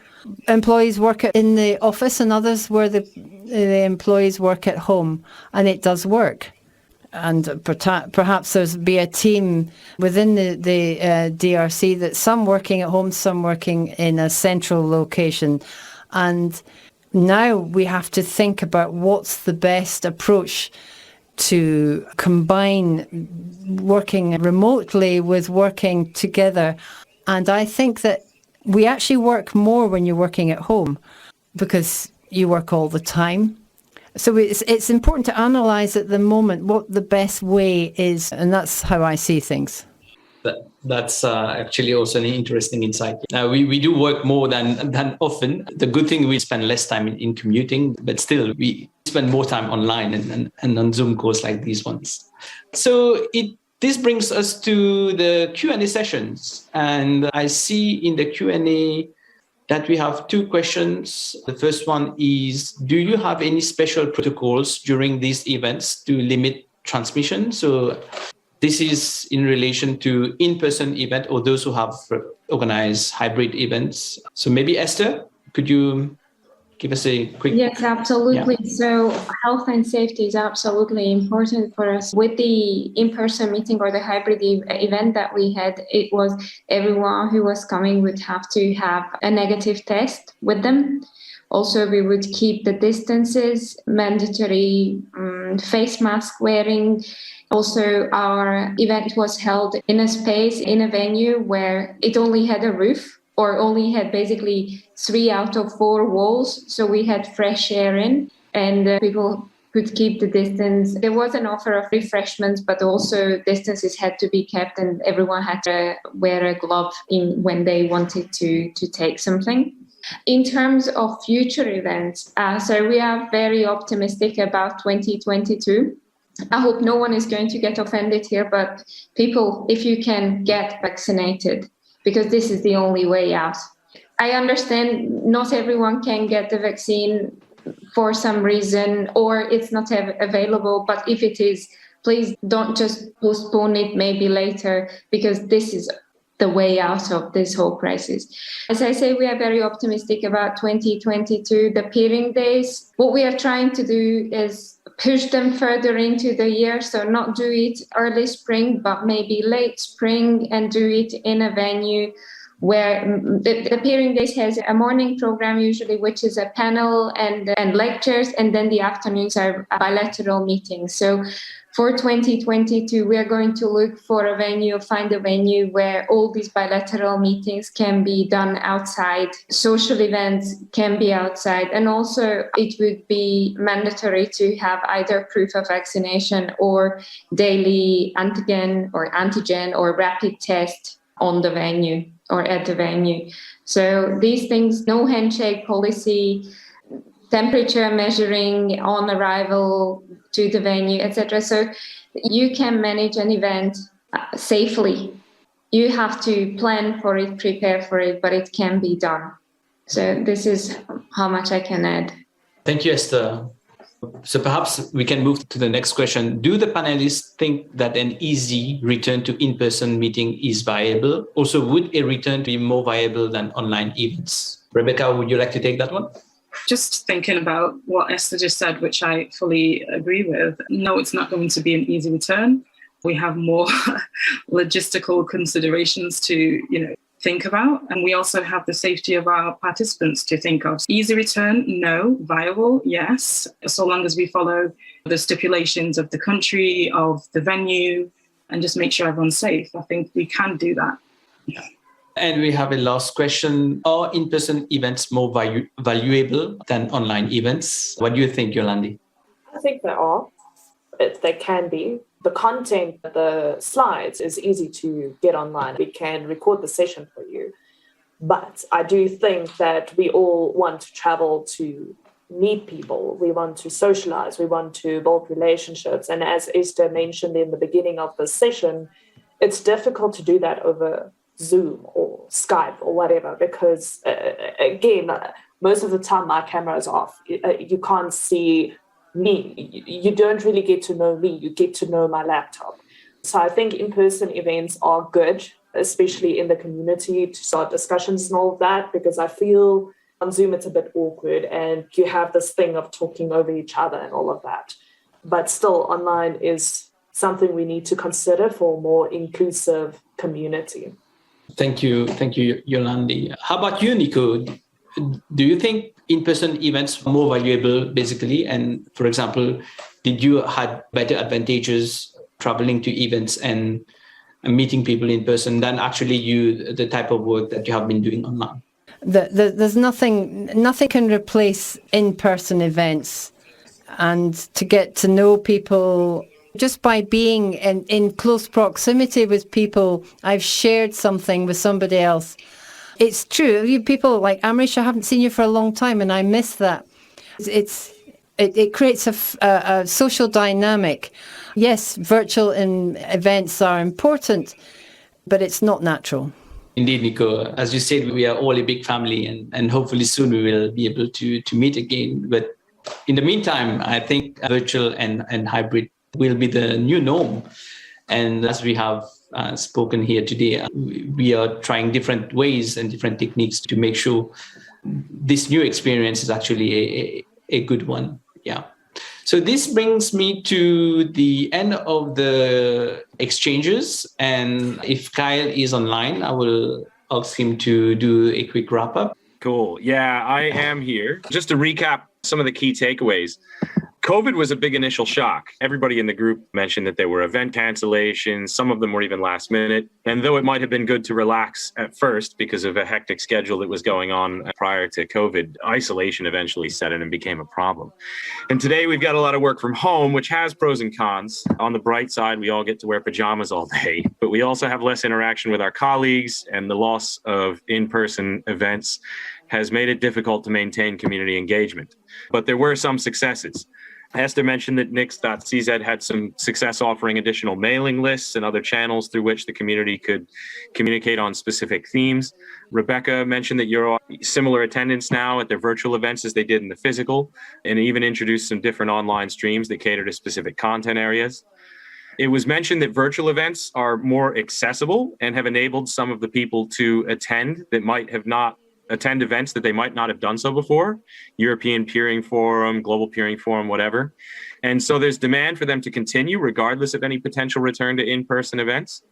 [SPEAKER 5] employees work in the office and others where the employees work at home. And it does work. And perhaps there's be a team within the DRC that some working at home, some working in a central location. And now we have to think about what's the best approach to combine working remotely with working together. And I think that we actually work more when you're working at home because you work all the time. So it's important to analyse at the moment what the best way is, and that's how I see things.
[SPEAKER 2] That's actually also an interesting insight. We do work more than often. The good thing, we spend less time in commuting, but still we spend more time online and on Zoom calls like these ones. So this brings us to the Q&A sessions. And I see in the Q&A that we have two questions. The first one is, do you have any special protocols during these events to limit transmission? So this is in relation to in-person event or those who have organized hybrid events. So maybe Esther, could you give us a quick...
[SPEAKER 4] Yes, absolutely. Yeah. So health and safety is absolutely important for us. With the in-person meeting or the hybrid event that we had, it was everyone who was coming would have to have a negative test with them. Also, we would keep the distances, mandatory face mask wearing. Also, our event was held in a space, in a venue where it only had a roof, or only had basically 3 out of 4 walls. So we had fresh air in and people could keep the distance. There was an offer of refreshments, but also distances had to be kept and everyone had to wear a glove when they wanted to take something. In terms of future events, so we are very optimistic about 2022. I hope no one is going to get offended here, but people, if you can get vaccinated, because this is the only way out. I understand not everyone can get the vaccine for some reason, or it's not available, but if it is, please don't just postpone it maybe later, because this is the way out of this whole crisis. As I say, we are very optimistic about 2022, the peering days. What we are trying to do is push them further into the year, so not do it early spring, but maybe late spring, and do it in a venue where the peering days has a morning program usually, which is a panel and lectures, and then the afternoons are bilateral meetings. So for 2022, we are going to look for a venue, find a venue where all these bilateral meetings can be done outside, social events can be outside, and also it would be mandatory to have either proof of vaccination or daily antigen or rapid test on the venue or at the venue. So these things, no handshake policy, temperature measuring on arrival to the venue, etc. So you can manage an event safely. You have to plan for it, prepare for it, but it can be done. So this is how much I can add.
[SPEAKER 2] Thank you, Esther. So perhaps we can move to the next question. Do the panelists think that an easy return to in-person meeting is viable? Also, would a return be more viable than online events? Rebecca, would you like to take that one?
[SPEAKER 6] Just thinking about what Esther just said, which I fully agree with. No, it's not going to be an easy return. We have more logistical considerations to, think about. And we also have the safety of our participants to think of. Easy return, no. Viable, yes. So long as we follow the stipulations of the country, of the venue, and just make sure everyone's safe. I think we can do that.
[SPEAKER 2] Yeah. And we have a last question. Are in-person events more valuable than online events? What do you think, Yolandi?
[SPEAKER 3] I think there are. They can be. The content, the slides is easy to get online. We can record the session for you. But I do think that we all want to travel to meet people. We want to socialize. We want to build relationships. And as Esther mentioned in the beginning of the session, it's difficult to do that over Zoom or Skype or whatever, because again, most of the time my camera is off. You can't see me. You don't really get to know me. You get to know my laptop. So I think in-person events are good, especially in the community, to start discussions and all of that, because I feel on Zoom it's a bit awkward and you have this thing of talking over each other and all of that. But still, online is something we need to consider for a more inclusive community.
[SPEAKER 2] Thank you, Yolandi. How about you, Nico? Do you think in-person events are more valuable, basically? And for example, did you had better advantages traveling to events and meeting people in person than actually the type of work that you have been doing online?
[SPEAKER 5] There's nothing can replace in-person events, and to get to know people just by being in close proximity with people. I've shared something with somebody else. It's true. You people like Amreesh, I haven't seen you for a long time, and I miss that. It creates a social dynamic. Yes, virtual events are important, but it's not natural.
[SPEAKER 2] Indeed, Nico. As you said, we are all a big family, and hopefully soon we will be able to meet again. But in the meantime, I think virtual and hybrid will be the new norm. And as we have spoken here today, we are trying different ways and different techniques to make sure this new experience is actually a good one. Yeah. So this brings me to the end of the exchanges. And if Kyle is online, I will ask him to do a quick wrap up.
[SPEAKER 1] Cool. Yeah, I am here. Just to recap some of the key takeaways. COVID was a big initial shock. Everybody in the group mentioned that there were event cancellations. Some of them were even last minute. And though it might have been good to relax at first because of a hectic schedule that was going on prior to COVID, isolation eventually set in and became a problem. And today we've got a lot of work from home, which has pros and cons. On the bright side, we all get to wear pajamas all day, but we also have less interaction with our colleagues, and the loss of in-person events has made it difficult to maintain community engagement. But there were some successes. Ester mentioned that NIX.CZ had some success offering additional mailing lists and other channels through which the community could communicate on specific themes. Rebecca mentioned that you're similar attendance now at their virtual events as they did in the physical, and even introduced some different online streams that cater to specific content areas. It was mentioned that virtual events are more accessible and have enabled some of the people to attend that might have not attend events that they might not have done so before, European Peering Forum, Global Peering Forum, whatever. And so there's demand for them to continue regardless of any potential return to in-person events.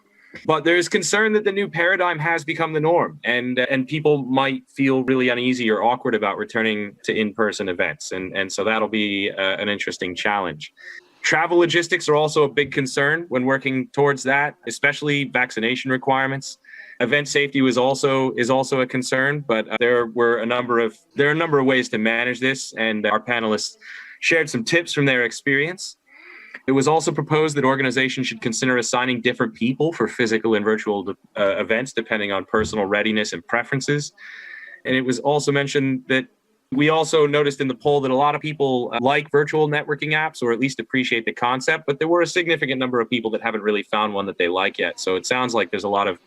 [SPEAKER 1] But there's concern that the new paradigm has become the norm, and people might feel really uneasy or awkward about returning to in-person events. And so that'll be an interesting challenge. Travel logistics are also a big concern when working towards that, especially vaccination requirements. Event safety is also a concern, but there are a number of ways to manage this, and our panelists shared some tips from their experience. It was also proposed that organizations should consider assigning different people for physical and virtual events depending on personal readiness and preferences. And it was also mentioned that we also noticed in the poll that a lot of people like virtual networking apps, or at least appreciate the concept, but there were a significant number of people that haven't really found one that they like yet. So it sounds like there's a lot of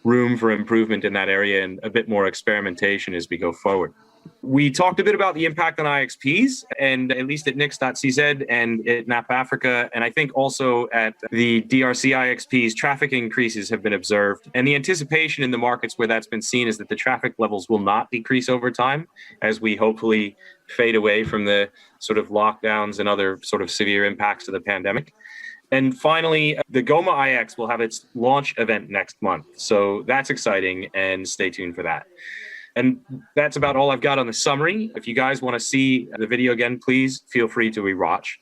[SPEAKER 1] room for improvement in that area and a bit more experimentation as we go forward. We talked a bit about the impact on IXPs, and at least at NIX.CZ and at NAPAfrica, and I think also at the DRC IXPs, traffic increases have been observed. And the anticipation in the markets where that's been seen is that the traffic levels will not decrease over time as we hopefully fade away from the sort of lockdowns and other sort of severe impacts of the pandemic. And finally, the Goma IX will have its launch event next month. So that's exciting, and stay tuned for that. And that's about all I've got on the summary. If you guys want to see the video again, please feel free to rewatch.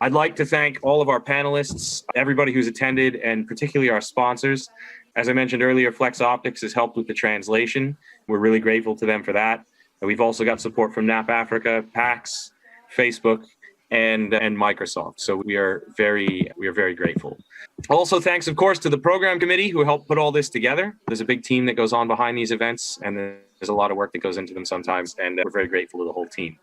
[SPEAKER 1] I'd like to thank all of our panelists, everybody who's attended, and particularly our sponsors. As I mentioned earlier, Flex Optics has helped with the translation. We're really grateful to them for that. And we've also got support from NAPAfrica, PAX, Facebook, and Microsoft. So we are very grateful. Also, thanks, of course, to the program committee who helped put all this together. There's a big team that goes on behind these events, and there's a lot of work that goes into them sometimes, and we're very grateful to the whole team.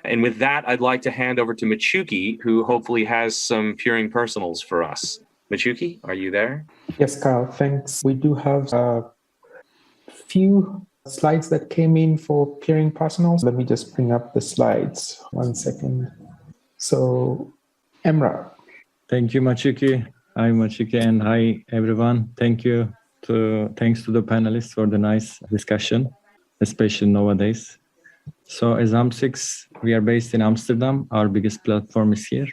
[SPEAKER 1] And with that, I'd like to hand over to Machuki, who hopefully has some Peering personals for us. Machuki, are you there?
[SPEAKER 8] Yes, Carl, thanks. We do have a few slides that came in for Peering personals. Let me just bring up the slides. 1 second. So, Emra.
[SPEAKER 9] Thank you, Machuki. Hi, Machuki, and hi, everyone. Thanks to the panelists for the nice discussion, especially nowadays. So, as AM6, we are based in Amsterdam. Our biggest platform is here.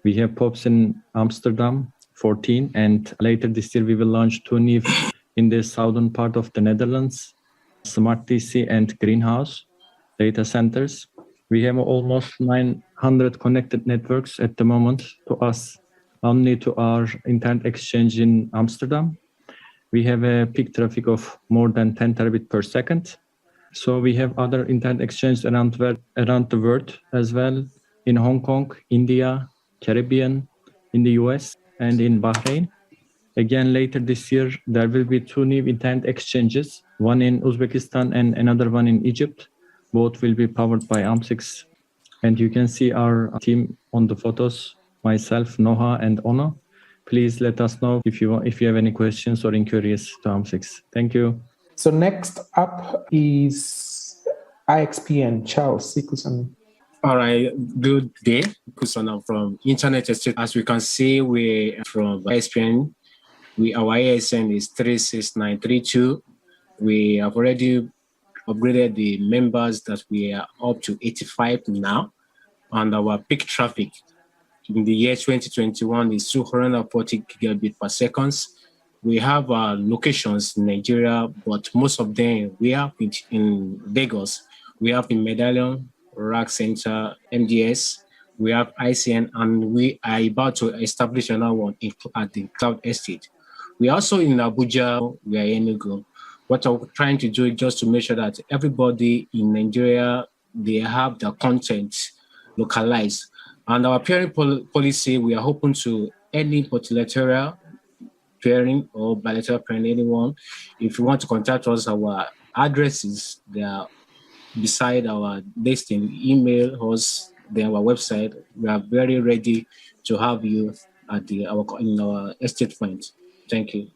[SPEAKER 9] We have POPs in Amsterdam, 14, and later this year we will launch 2 new in the southern part of the Netherlands, Smart DC and Greenhouse data centers. We have almost 900 connected networks at the moment to us, only to our internet exchange in Amsterdam. We have a peak traffic of more than 10 terabit per second. So we have other internet exchanges around the world as well, in Hong Kong, India, Caribbean, in the US, and in Bahrain. Again, later this year, there will be 2 new internet exchanges, one in Uzbekistan and another one in Egypt. Both will be powered by AM6. And you can see our team on the photos, myself, Noha, and Ono. Please let us know if you have any questions or inquiries to AM6. Thank you.
[SPEAKER 8] So next up is IXP and Charles Sikusan.
[SPEAKER 10] All right, good day. Kusana from Internet Estate. As we can see, we're from ISPN. Our ISN is 36932. We have already upgraded the members that we are up to 85 now. And our peak traffic in the year 2021 is 240 gigabit per second. We have locations in Nigeria, but most of them we have in Lagos. We have in Medallion, Rack Center, MDS. We have ICN, and we are about to establish another one at the Cloud Estate. We are also in Abuja. We are in Enugu. What we're trying to do is just to make sure that everybody in Nigeria, they have their content localized. And our peering policy, we are open to any multilateral peering or bilateral peering, anyone. If you want to contact us, our addresses, they are beside our listing. Email us, then our website. We are very ready to have you at in our estate point. Thank you.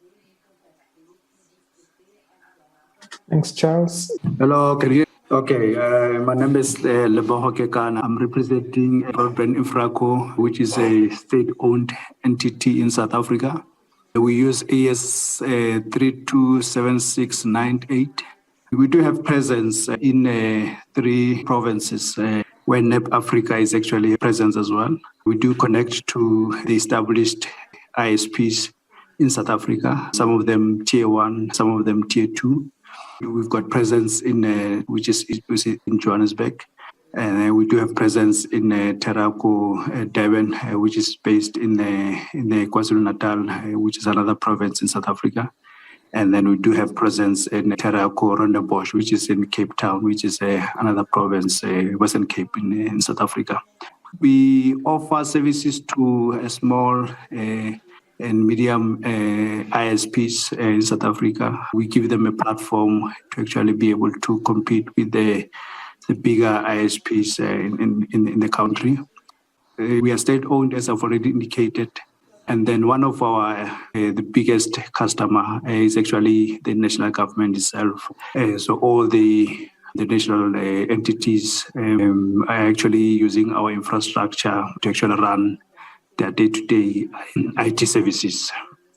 [SPEAKER 8] Thanks, Charles.
[SPEAKER 11] Hello, can you? Okay, my name is Leboho Kekana. I'm representing Broadband Infraco, which is a state-owned entity in South Africa. We use AS 327698. We do have presence in 3 provinces where NAPAfrica is actually present as well. We do connect to the established ISPs in South Africa, some of them tier 1, some of them tier 2. We've got presence in which is in Johannesburg, and we do have presence in Terako, Durban, which is based in the KwaZulu-Natal, which is another province in South Africa, and then we do have presence in Terako, Rondebosch, which is in Cape Town, which is another province, Western Cape in South Africa. We offer services to a small and medium ISPs in South Africa. We give them a platform to actually be able to compete with the bigger ISPs in the country. We are state-owned, as I've already indicated. And then one of our the biggest customer is actually the national government itself. So all the the national entities are actually using our infrastructure to actually run their day-to-day IT services.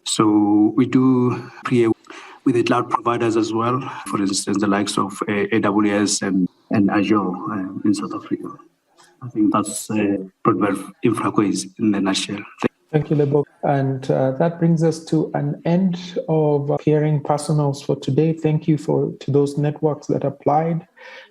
[SPEAKER 11] So we do pre with the cloud providers as well, for instance, the likes of AWS and Azure in South Africa. I think that's Broadband InfraCo in a nutshell.
[SPEAKER 8] Thank you, Lebo. And that brings us to an end of peering personals for today. Thank you to those networks that applied.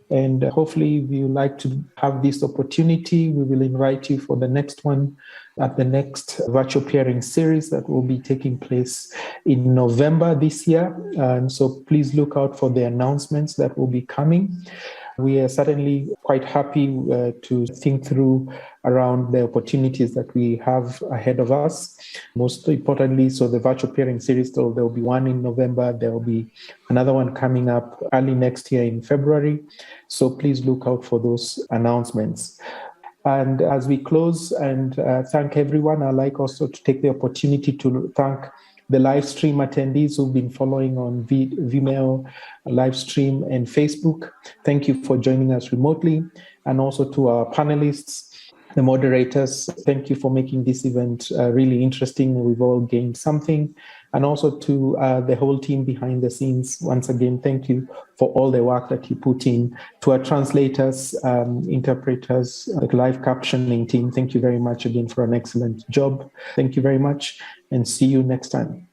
[SPEAKER 8] And hopefully, if you like to have this opportunity, we will invite you for the next one at the next virtual peering series that will be taking place in November this year. And so please look out for the announcements that will be coming. We are certainly quite happy to think through around the opportunities that we have ahead of us. Most importantly, so the virtual peering series, there will be one in November. There will be another one coming up early next year in February. So please look out for those announcements. And as we close and thank everyone, I'd like also to take the opportunity to thank the live stream attendees who've been following on Vimeo live stream and Facebook. Thank you for joining us remotely. And also to our panelists, the moderators, thank you for making this event really interesting. We've all gained something. And also to the whole team behind the scenes. Once again, thank you for all the work that you put in. To our translators, interpreters, the live captioning team, thank you very much again for an excellent job. Thank you very much and see you next time.